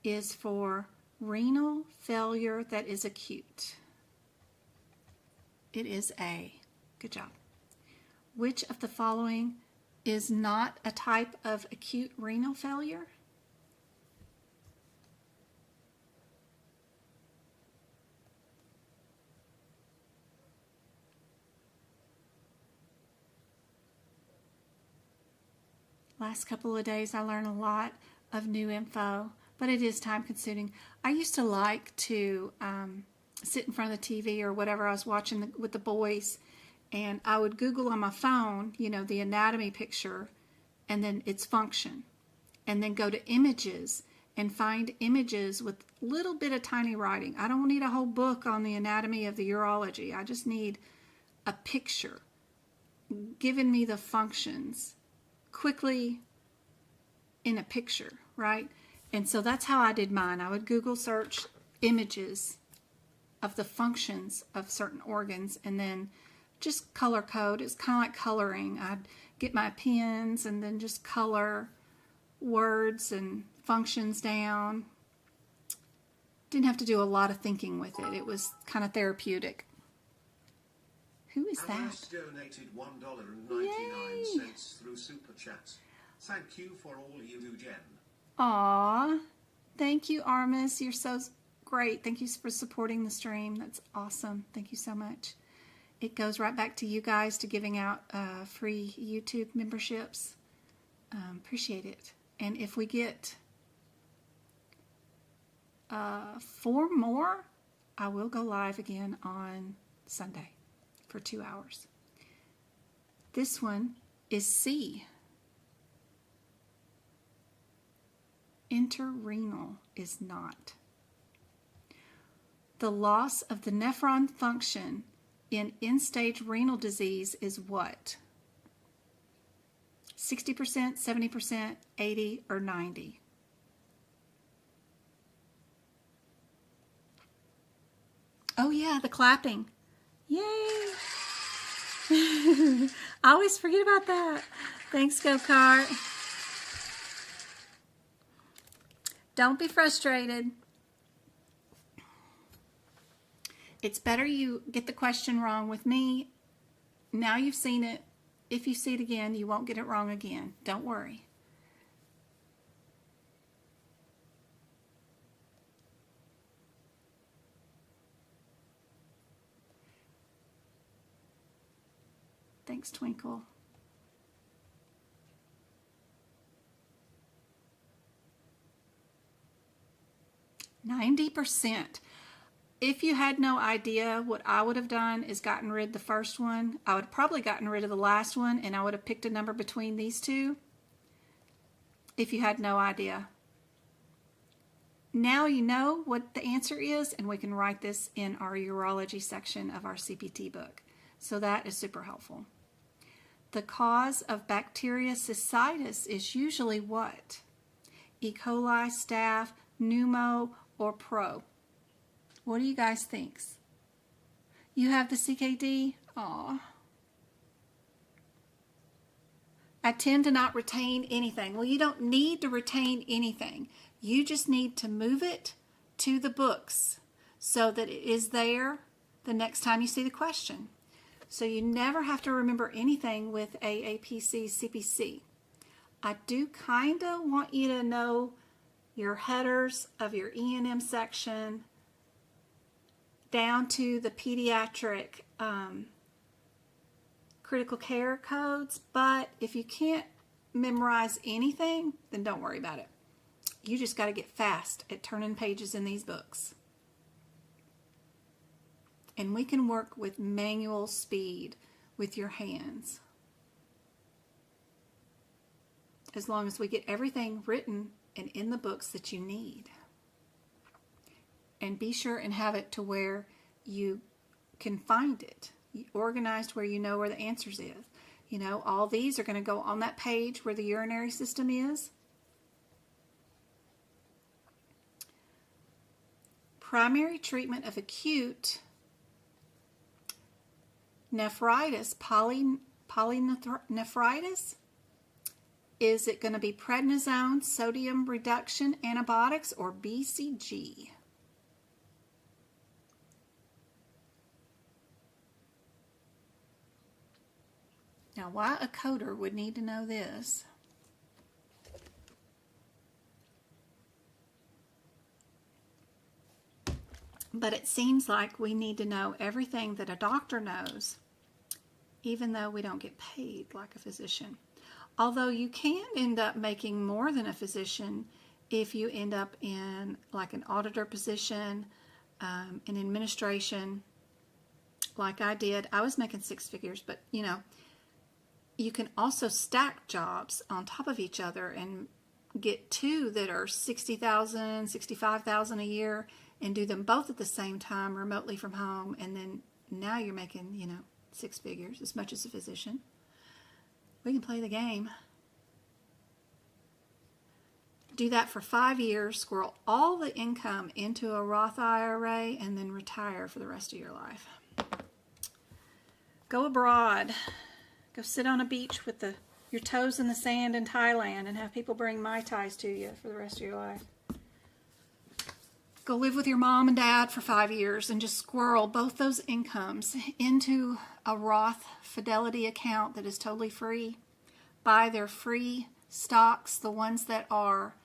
is for renal failure that is acute? It is A. Good job. Which of the following is not a type of acute renal failure? Last couple of days I learned a lot of new info, but it is time consuming. I used to like to sit in front of the TV or whatever I was watching with the boys, and I would Google on my phone, you know, the anatomy picture and then its function, and then go to images and find images with a little bit of tiny writing. I don't need a whole book on the anatomy of the urology. I just need a picture giving me the functions quickly in a picture, right? And so that's how I did mine. I would Google search images of the functions of certain organs and then just color code. It's kind of like coloring. I'd get my pens and then just color words and functions down. Didn't have to do a lot of thinking with it. It was kind of therapeutic. Who is that? Alice donated $1.99 through Super Chat. Thank you for all you do, Jen. Aw, thank you, Armis. You're so great. Thank you for supporting the stream. That's awesome. Thank you so much. It goes right back to you guys to giving out free YouTube memberships. Appreciate it. And if we get 4 more, I will go live again on Sunday for 2 hours. This one is C. Interrenal is not. The loss of the nephron function in end-stage renal disease is what? 60%, 70%, 80, or 90? Oh yeah, the clapping. Yay! I always forget about that. Thanks, Go-Kart. Don't be frustrated. It's better you get the question wrong with me. Now you've seen it. If you see it again, you won't get it wrong again. Don't worry. Thanks, Twinkle. %. If you had no idea, what I would have done is gotten rid of the first one. I would have probably gotten rid of the last one, and I would have picked a number between these two if you had no idea. Now you know what the answer is, and we can write this in our urology section of our CPT book. So that is super helpful. The cause of bacteria cystitis is usually what? E. coli, staph, pneumo, or prob? What do you guys think? You have the CKD? Aw. I tend to not retain anything. Well, you don't need to retain anything. You just need to move it to the books so that it is there the next time you see the question. So you never have to remember anything with AAPC CPC. I do kind of want you to know your headers of your E&M section down to the pediatric critical care codes, but if you can't memorize anything, then don't worry about it. You just got to get fast at turning pages in these books. And we can work with manual speed with your hands, as long as we get everything written and in the books that you need. And be sure and have it to where you can find it, organized where you know where the answers is. You know, all these are going to go on that page where the urinary system is. Primary treatment of acute nephritis, polynephritis. Is it going to be prednisone, sodium reduction antibiotics, or BCG? Now, why a coder would need to know this? But it seems like we need to know everything that a doctor knows, even though we don't get paid like a physician. Although you can end up making more than a physician if you end up in like an auditor position, in administration, like I did. I was making 6 figures, but you know, you can also stack jobs on top of each other and get 2 that are $60,000, $65,000 a year and do them both at the same time remotely from home, and then now you're making, you know, 6 figures, as much as a physician. We can play the game. Do that for 5 years, squirrel all the income into a Roth IRA, and then retire for the rest of your life. Go abroad. Go sit on a beach with your toes in the sand in Thailand and have people bring Mai Tais to you for the rest of your life. Go live with your mom and dad for 5 years and just squirrel both those incomes into a Roth Fidelity account that is totally free. Buy their free stocks, the ones that are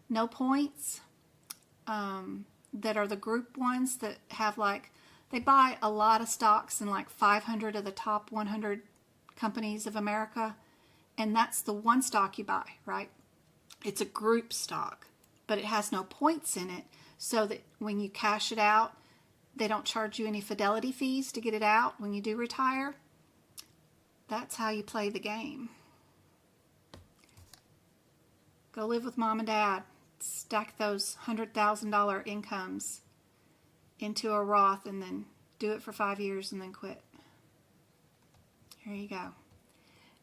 no points, that are the group ones that have like, they buy a lot of stocks in like 500 of the top 100 companies of America, and that's the one stock you buy, right? It's a group stock, but it has no points in it, so that when you cash it out, they don't charge you any fidelity fees to get it out when you do retire. That's how you play the game. Go live with mom and dad. Stack those $100,000 incomes into a Roth and then do it for 5 years and then quit. Here you go.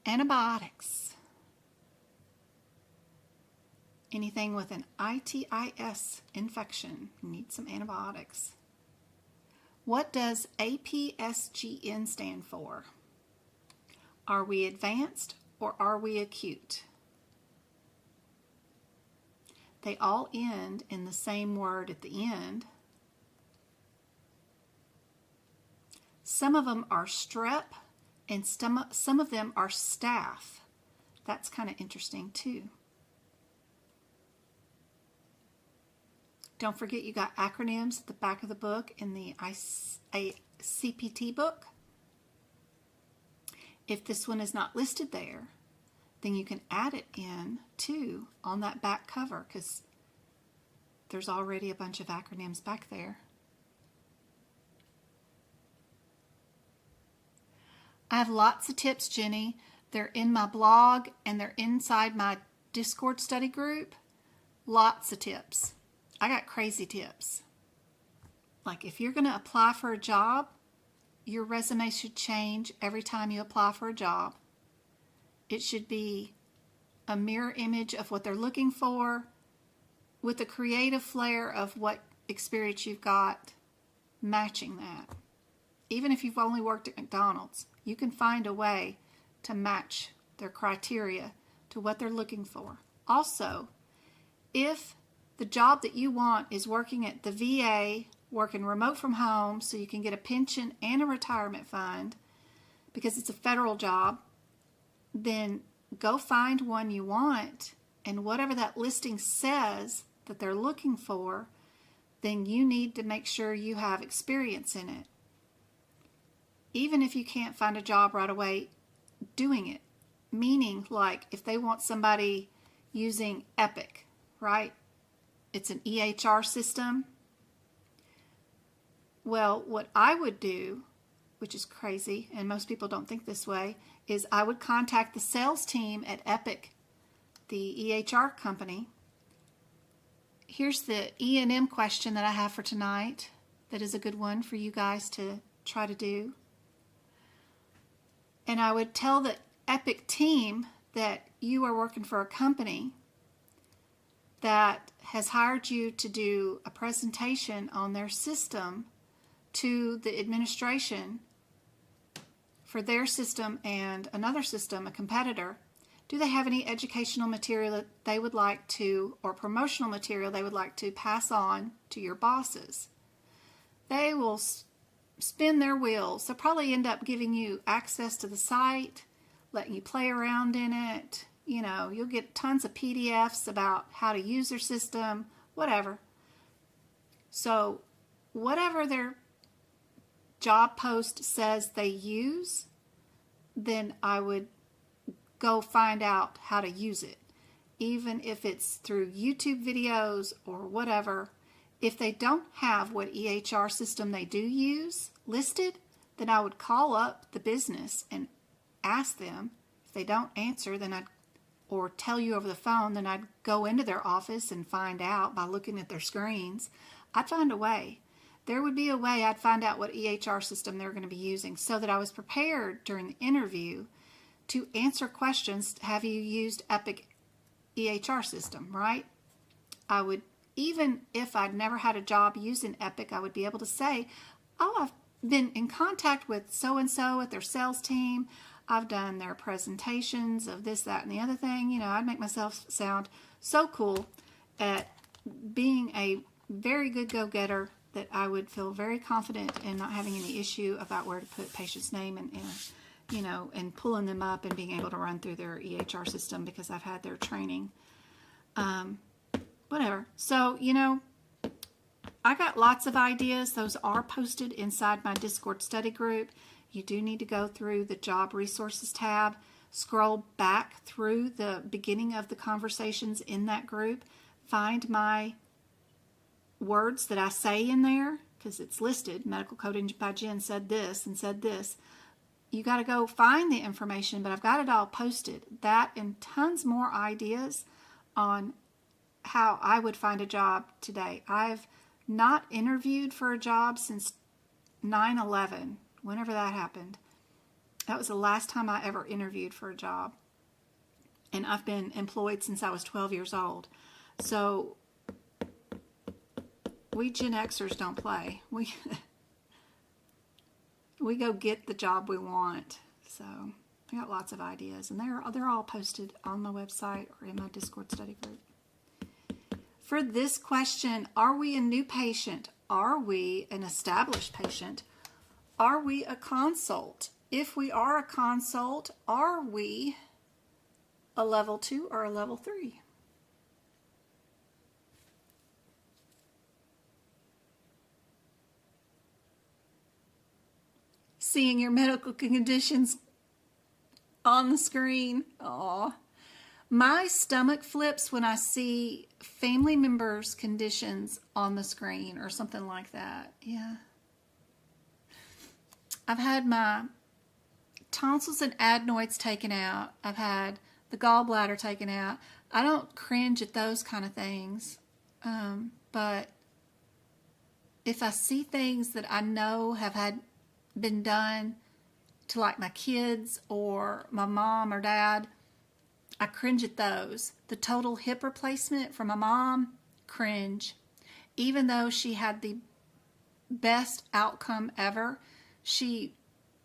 Antibiotics. Anything with an ITIS infection, you need some antibiotics. What does APSGN stand for? Are we advanced or are we acute? They all end in the same word at the end. Some of them are strep and some of them are staph. That's kind of interesting too. Don't forget you got acronyms at the back of the book in the CPT book. If this one is not listed there, then you can add it in too on that back cover, because there's already a bunch of acronyms back there. I have lots of tips, Jenny. They're in my blog and they're inside my Discord study group. Lots of tips. I got crazy tips. Like if you're going to apply for a job, your resume should change every time you apply for a job. It should be a mirror image of what they're looking for with a creative flair of what experience you've got matching that. Even if you've only worked at McDonald's, you can find a way to match their criteria to what they're looking for. Also, if the job that you want is working at the VA, working remote from home so you can get a pension and a retirement fund because it's a federal job, then go find one you want, and whatever that listing says that they're looking for, then you need to make sure you have experience in it. Even if you can't find a job right away doing it. Meaning, like, if they want somebody using Epic, right? It's an EHR system. Well, what I would do, which is crazy, and most people don't think this way, is I would contact the sales team at Epic, the EHR company. Here's the E&M question that I have for tonight that is a good one for you guys to try to do. And I would tell the Epic team that you are working for a company that has hired you to do a presentation on their system to the administration for their system and another system, a competitor. Do they have any educational material that they would like to, or promotional material they would like to pass on to your bosses? They will spin their wheels. They'll probably end up giving you access to the site, letting you play around in it. You know, you'll get tons of PDFs about how to use their system, whatever. So whatever their job post says they use, then I would go find out how to use it. Even if it's through YouTube videos or whatever. If they don't have what EHR system they do use listed, then I would call up the business and ask them. If they don't answer, then or tell you over the phone, then I'd go into their office and find out by looking at their screens. I'd find a way. There would be a way I'd find out what EHR system they're going to be using so that I was prepared during the interview to answer questions. Have you used Epic EHR system, right? I would, even if I'd never had a job using Epic, I would be able to say, oh, I've been in contact with so-and-so at their sales team. I've done their presentations of this, that, and the other thing. You know, I'd make myself sound so cool at being a very good go-getter that I would feel very confident in not having any issue about where to put patient's name and you know, and pulling them up and being able to run through their EHR system because I've had their training. Whatever. So, you know, I got lots of ideas. Those are posted inside my Discord study group. You do need to go through the job resources tab, scroll back through the beginning of the conversations in that group, find my words that I say in there, because it's listed. Medical Coding by Jen said this and said this. You got to go find the information, but I've got it all posted. That and tons more ideas on how I would find a job today. I've not interviewed for a job since 9/11, whenever that happened. That was the last time I ever interviewed for a job. And I've been employed since I was 12 years old. So we Gen Xers don't play. We go get the job we want. So I got lots of ideas, and they're all posted on my website or in my Discord study group. For this question, are we a new patient? Are we an established patient? Are we a consult? If we are a consult, are we a level 2 or a level 3? Seeing your medical conditions on the screen. Aw. My stomach flips when I see family members' conditions on the screen or something like that. Yeah. I've had my tonsils and adenoids taken out. I've had the gallbladder taken out. I don't cringe at those kind of things. But if I see things that I know have been done to like my kids or my mom or dad, I cringe at those. The total hip replacement for my mom, cringe. Even though she had the best outcome ever, she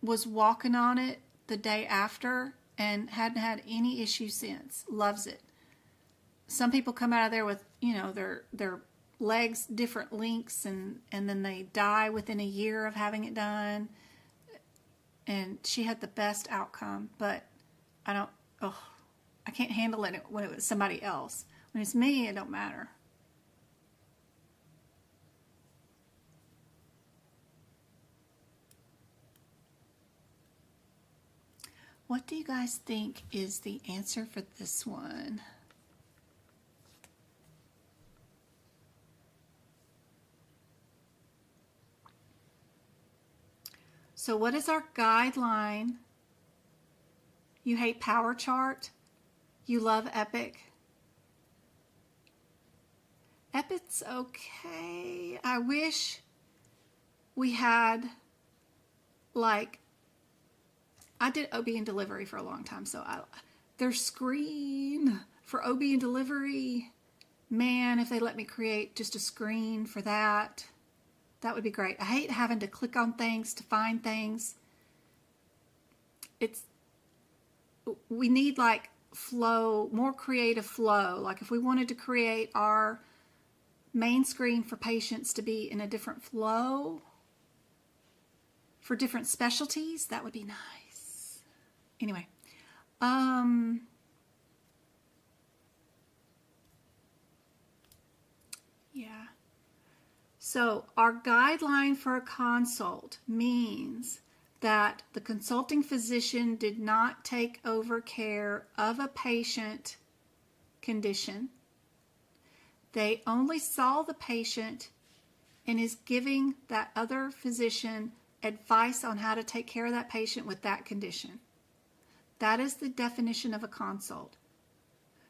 was walking on it the day after and hadn't had any issues since. Loves it. Some people come out of there with, their legs different lengths, and then they die within a year of having it done. And she had the best outcome, but I can't handle it when it was somebody else. When it's me, it don't matter. What do you guys think is the answer for this one? So what is our guideline? You hate power chart. You love Epic. Epic's okay. I wish we had, I did OB and delivery for a long time, so their screen for OB and delivery, man, if they let me create just a screen for that, that would be great. I hate having to click on things to find things. We need flow, more creative flow. Like if we wanted to create our main screen for patients to be in a different flow for different specialties, that would be nice. Anyway, yeah. So our guideline for a consult means that the consulting physician did not take over care of a patient condition. They only saw the patient and is giving that other physician advice on how to take care of that patient with that condition. That is the definition of a consult.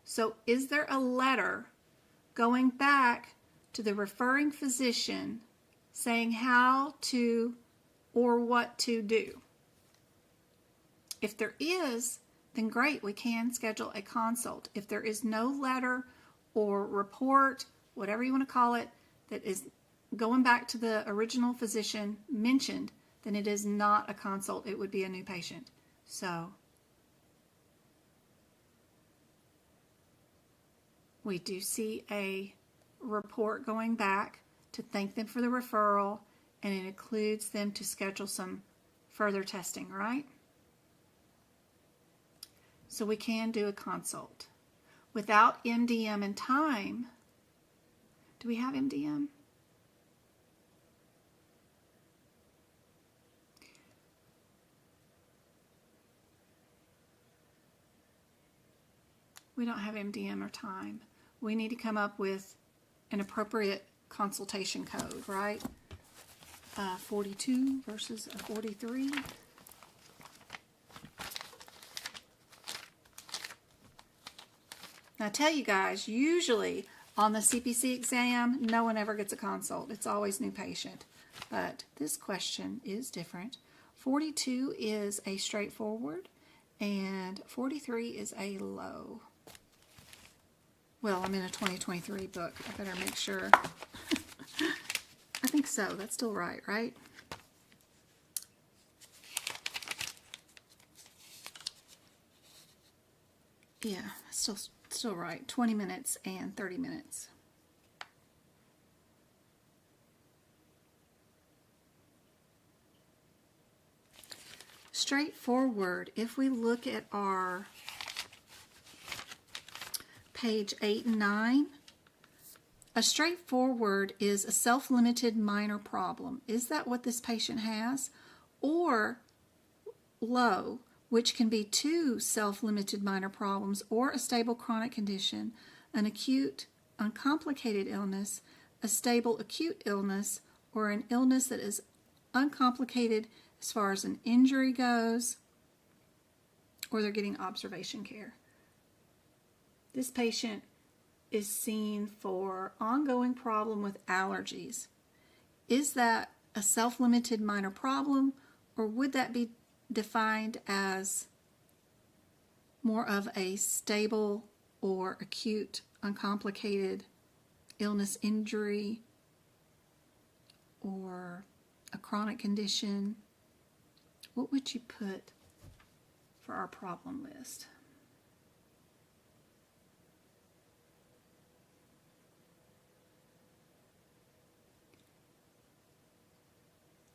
So is there a letter going back to the referring physician saying how to or what to do? If there is, then great, we can schedule a consult. If there is no letter or report, whatever you want to call it, that is going back to the original physician mentioned, then it is not a consult. It would be a new patient. So we do see a report going back to thank them for the referral, and it includes them to schedule some further testing, right? So we can do a consult. Without MDM and time, do we have MDM? We don't have MDM or time. We need to come up with an appropriate consultation code, right? 42 versus a 43. Now I tell you guys, usually on the CPC exam, no one ever gets a consult. It's always new patient. But this question is different. 42 is a straightforward and 43 is a low. Well, I'm in a 2023 book. I better make sure. I think so. That's still right, right? Yeah, still right. 20 minutes and 30 minutes. Straightforward. If we look at our page 8 and 9, a straightforward is a self-limited minor problem. Is that what this patient has? Or low, which can be two self-limited minor problems or a stable chronic condition, an acute uncomplicated illness, a stable acute illness, or an illness that is uncomplicated as far as an injury goes, or they're getting observation care. This patient is seen for ongoing problem with allergies. Is that a self-limited minor problem, or would that be defined as more of a stable or acute uncomplicated illness, injury, or a chronic condition? What would you put for our problem list.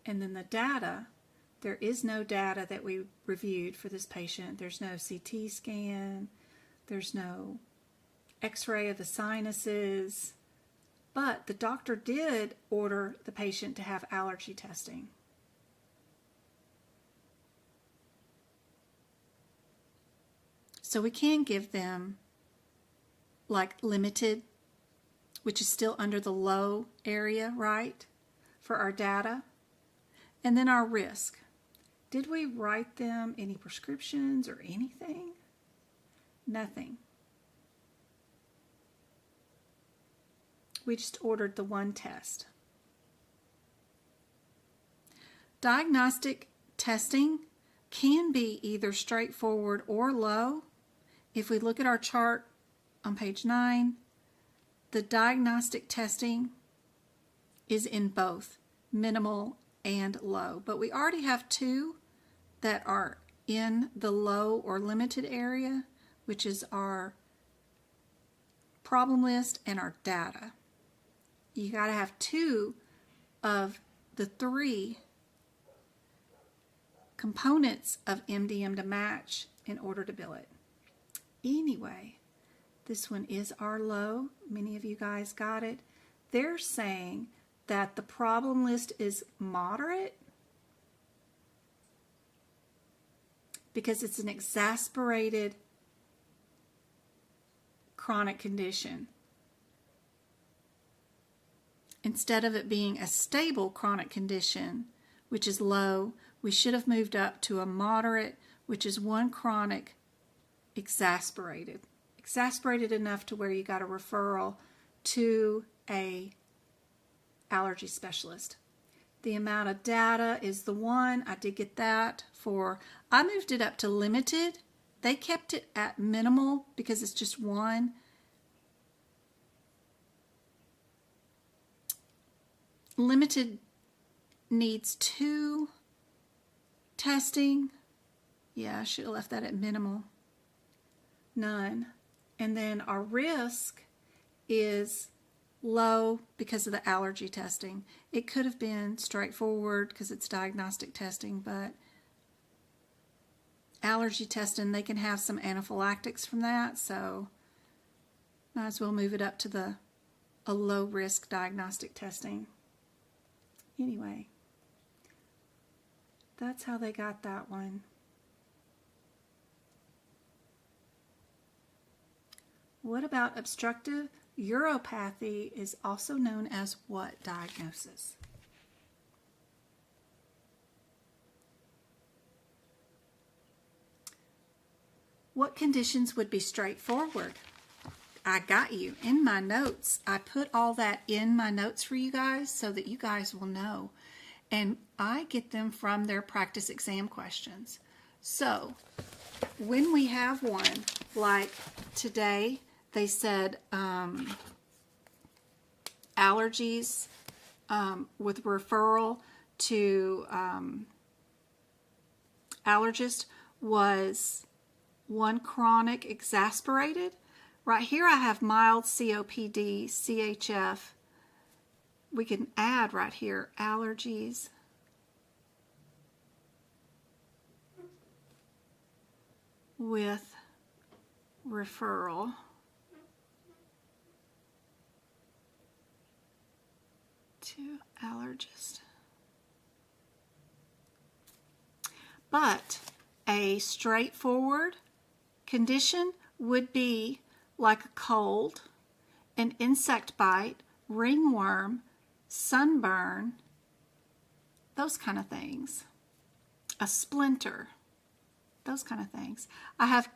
And then the data, there is no data that we reviewed for this patient. There's no CT scan, there's no x-ray of the sinuses, but the doctor did order the patient to have allergy testing. So we can give them like limited, which is still under the low area, right, for our data. And then our risk. Did we write them any prescriptions or anything? Nothing. We just ordered the one test. Diagnostic testing can be either straightforward or low. If we look at our chart on page 9, the diagnostic testing is in both minimal and low. But we already have two that are in the low or limited area, which is our problem list and our data. You got to have two of the three components of MDM to match in order to bill it. Anyway, this one is our low. Many of you guys got it. They're saying that the problem list is moderate because it's an exacerbated chronic condition. Instead of it being a stable chronic condition, which is low, we should have moved up to a moderate, which is one chronic exacerbated. Exacerbated enough to where you got a referral to a allergy specialist. The amount of data is the one. I did get that for, I moved it up to limited. They kept it at minimal because it's just one. Limited needs 2 testing. Yeah, I should have left that at minimal. None. And then our risk is low because of the allergy testing. It could have been straightforward because it's diagnostic testing, but allergy testing, they can have some anaphylactics from that, so might as well move it up to a low risk diagnostic testing. Anyway, that's how they got that one. What about obstructive uropathy is also known as what diagnosis? What conditions would be straightforward? I got you in my notes. I put all that in my notes for you guys so that you guys will know. And I get them from their practice exam questions. So when we have one, like today, they said allergies with referral to allergist was one chronic exacerbated. Right here I have mild COPD, CHF. We can add right here allergies. With referral to allergist. But a straightforward condition would be like a cold, an insect bite, ringworm, sunburn, those kind of things. A splinter, those kind of things. I have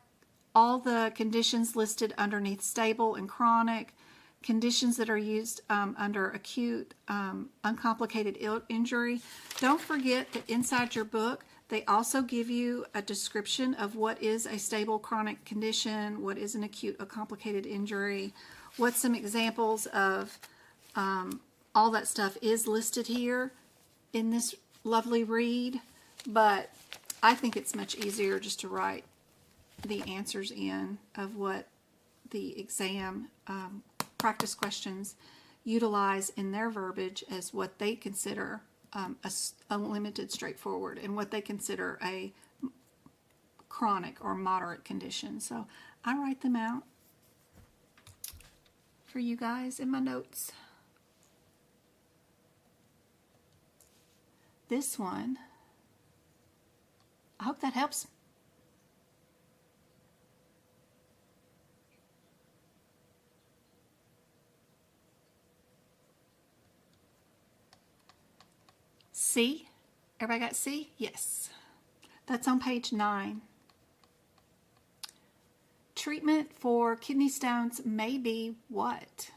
all the conditions listed underneath stable and chronic, conditions that are used under acute, uncomplicated injury. Don't forget that inside your book, they also give you a description of what is a stable chronic condition, what is an acute or complicated injury, what some examples of all that stuff is listed here in this lovely read. But I think it's much easier just to write the answers in of what the exam practice questions utilize in their verbiage as what they consider a limited straightforward and what they consider a chronic or moderate condition. So I write them out for you guys in my notes. This one, I hope that helps. C? Everybody got C? Yes. That's on page 9. Treatment for kidney stones may be what?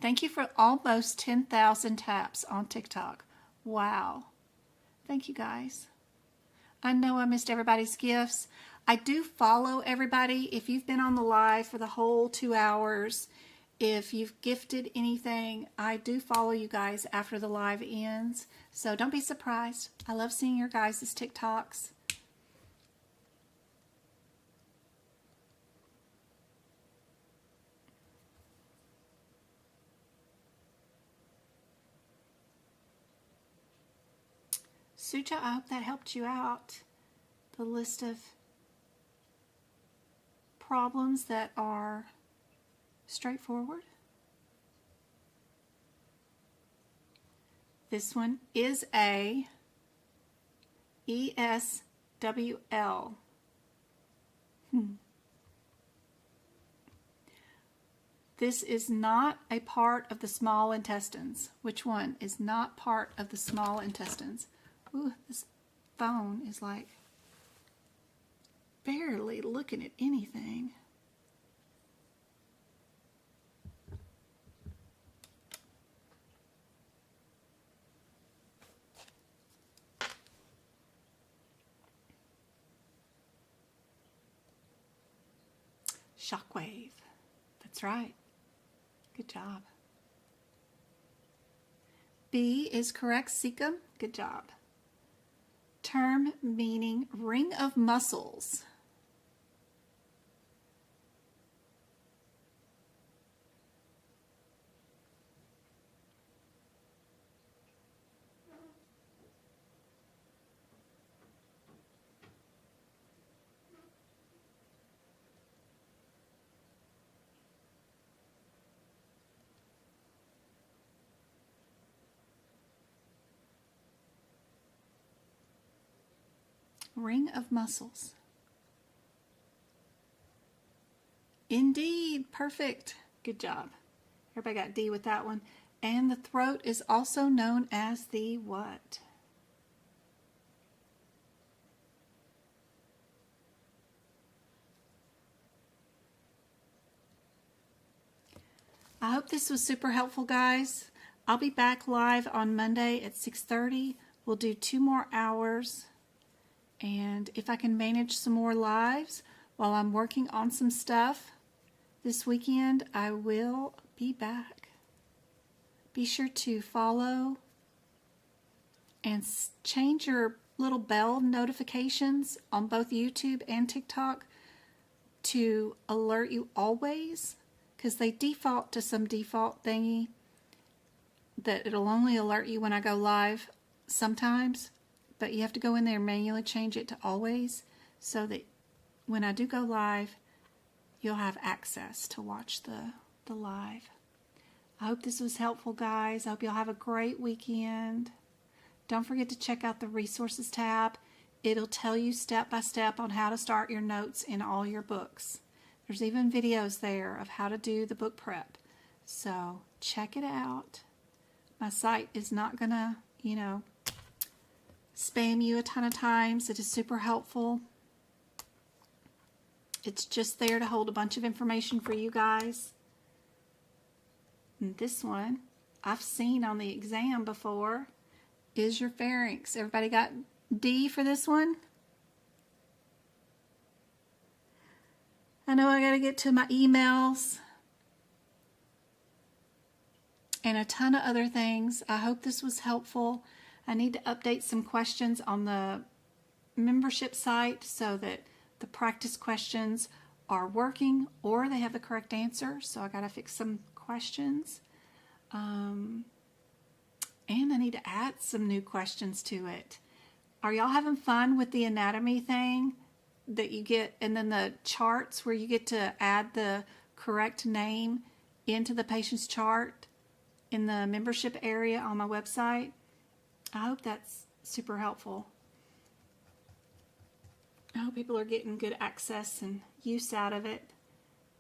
Thank you for almost 10,000 taps on TikTok. Wow. Thank you guys. I know I missed everybody's gifts. I do follow everybody. If you've been on the live for the whole 2 hours, if you've gifted anything, I do follow you guys after the live ends. So don't be surprised. I love seeing your guys' TikToks. Suja, I hope that helped you out. The list of problems that are straightforward. This one is a ESWL. This is not a part of the small intestines. Which one is not part of the small intestines? Ooh, this phone is like barely looking at anything. Shockwave. That's right. Good job. B is correct. Cecum. Good job. Term meaning ring of muscles. Ring of muscles. Indeed, perfect. Good job. Everybody got D with that one. And the throat is also known as the what? I hope this was super helpful, guys. I'll be back live on Monday at 6:30. We'll do 2 more hours. And if I can manage some more lives while I'm working on some stuff this weekend, I will be back. Be sure to follow and change your little bell notifications on both YouTube and TikTok to alert you always, because they default to some default thingy that it'll only alert you when I go live sometimes. But you have to go in there and manually change it to always so that when I do go live, you'll have access to watch the live. I hope this was helpful, guys. I hope you'll have a great weekend. Don't forget to check out the resources tab. It'll tell you step by step on how to start your notes in all your books. There's even videos there of how to do the book prep. So check it out. My site is not going to, spam you a ton of times. It is super helpful. It's just there to hold a bunch of information for you guys. And this one I've seen on the exam before is your pharynx. Everybody got D for this one? I know I got to get to my emails. and a ton of other things. I hope this was helpful. I need to update some questions on the membership site so that the practice questions are working or they have the correct answer. So I got to fix some questions. And I need to add some new questions to it. Are y'all having fun with the anatomy thing that you get, and then the charts where you get to add the correct name into the patient's chart in the membership area on my website? I hope that's super helpful. I hope people are getting good access and use out of it.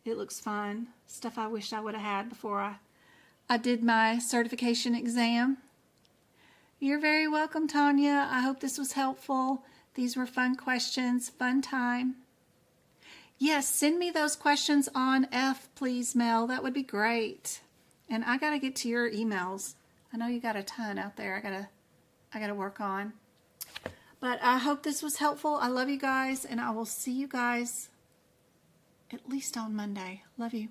It looks fun. Stuff I wish I would have had before I did my certification exam. You're very welcome, Tanya. I hope this was helpful. These were fun questions, fun time. Yes, send me those questions on F, please, Mel. That would be great. And I got to get to your emails. I know you got a ton out there I got to work on. But I hope this was helpful. I love you guys, and I will see you guys at least on Monday. Love you.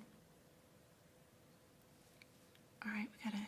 All right, we got to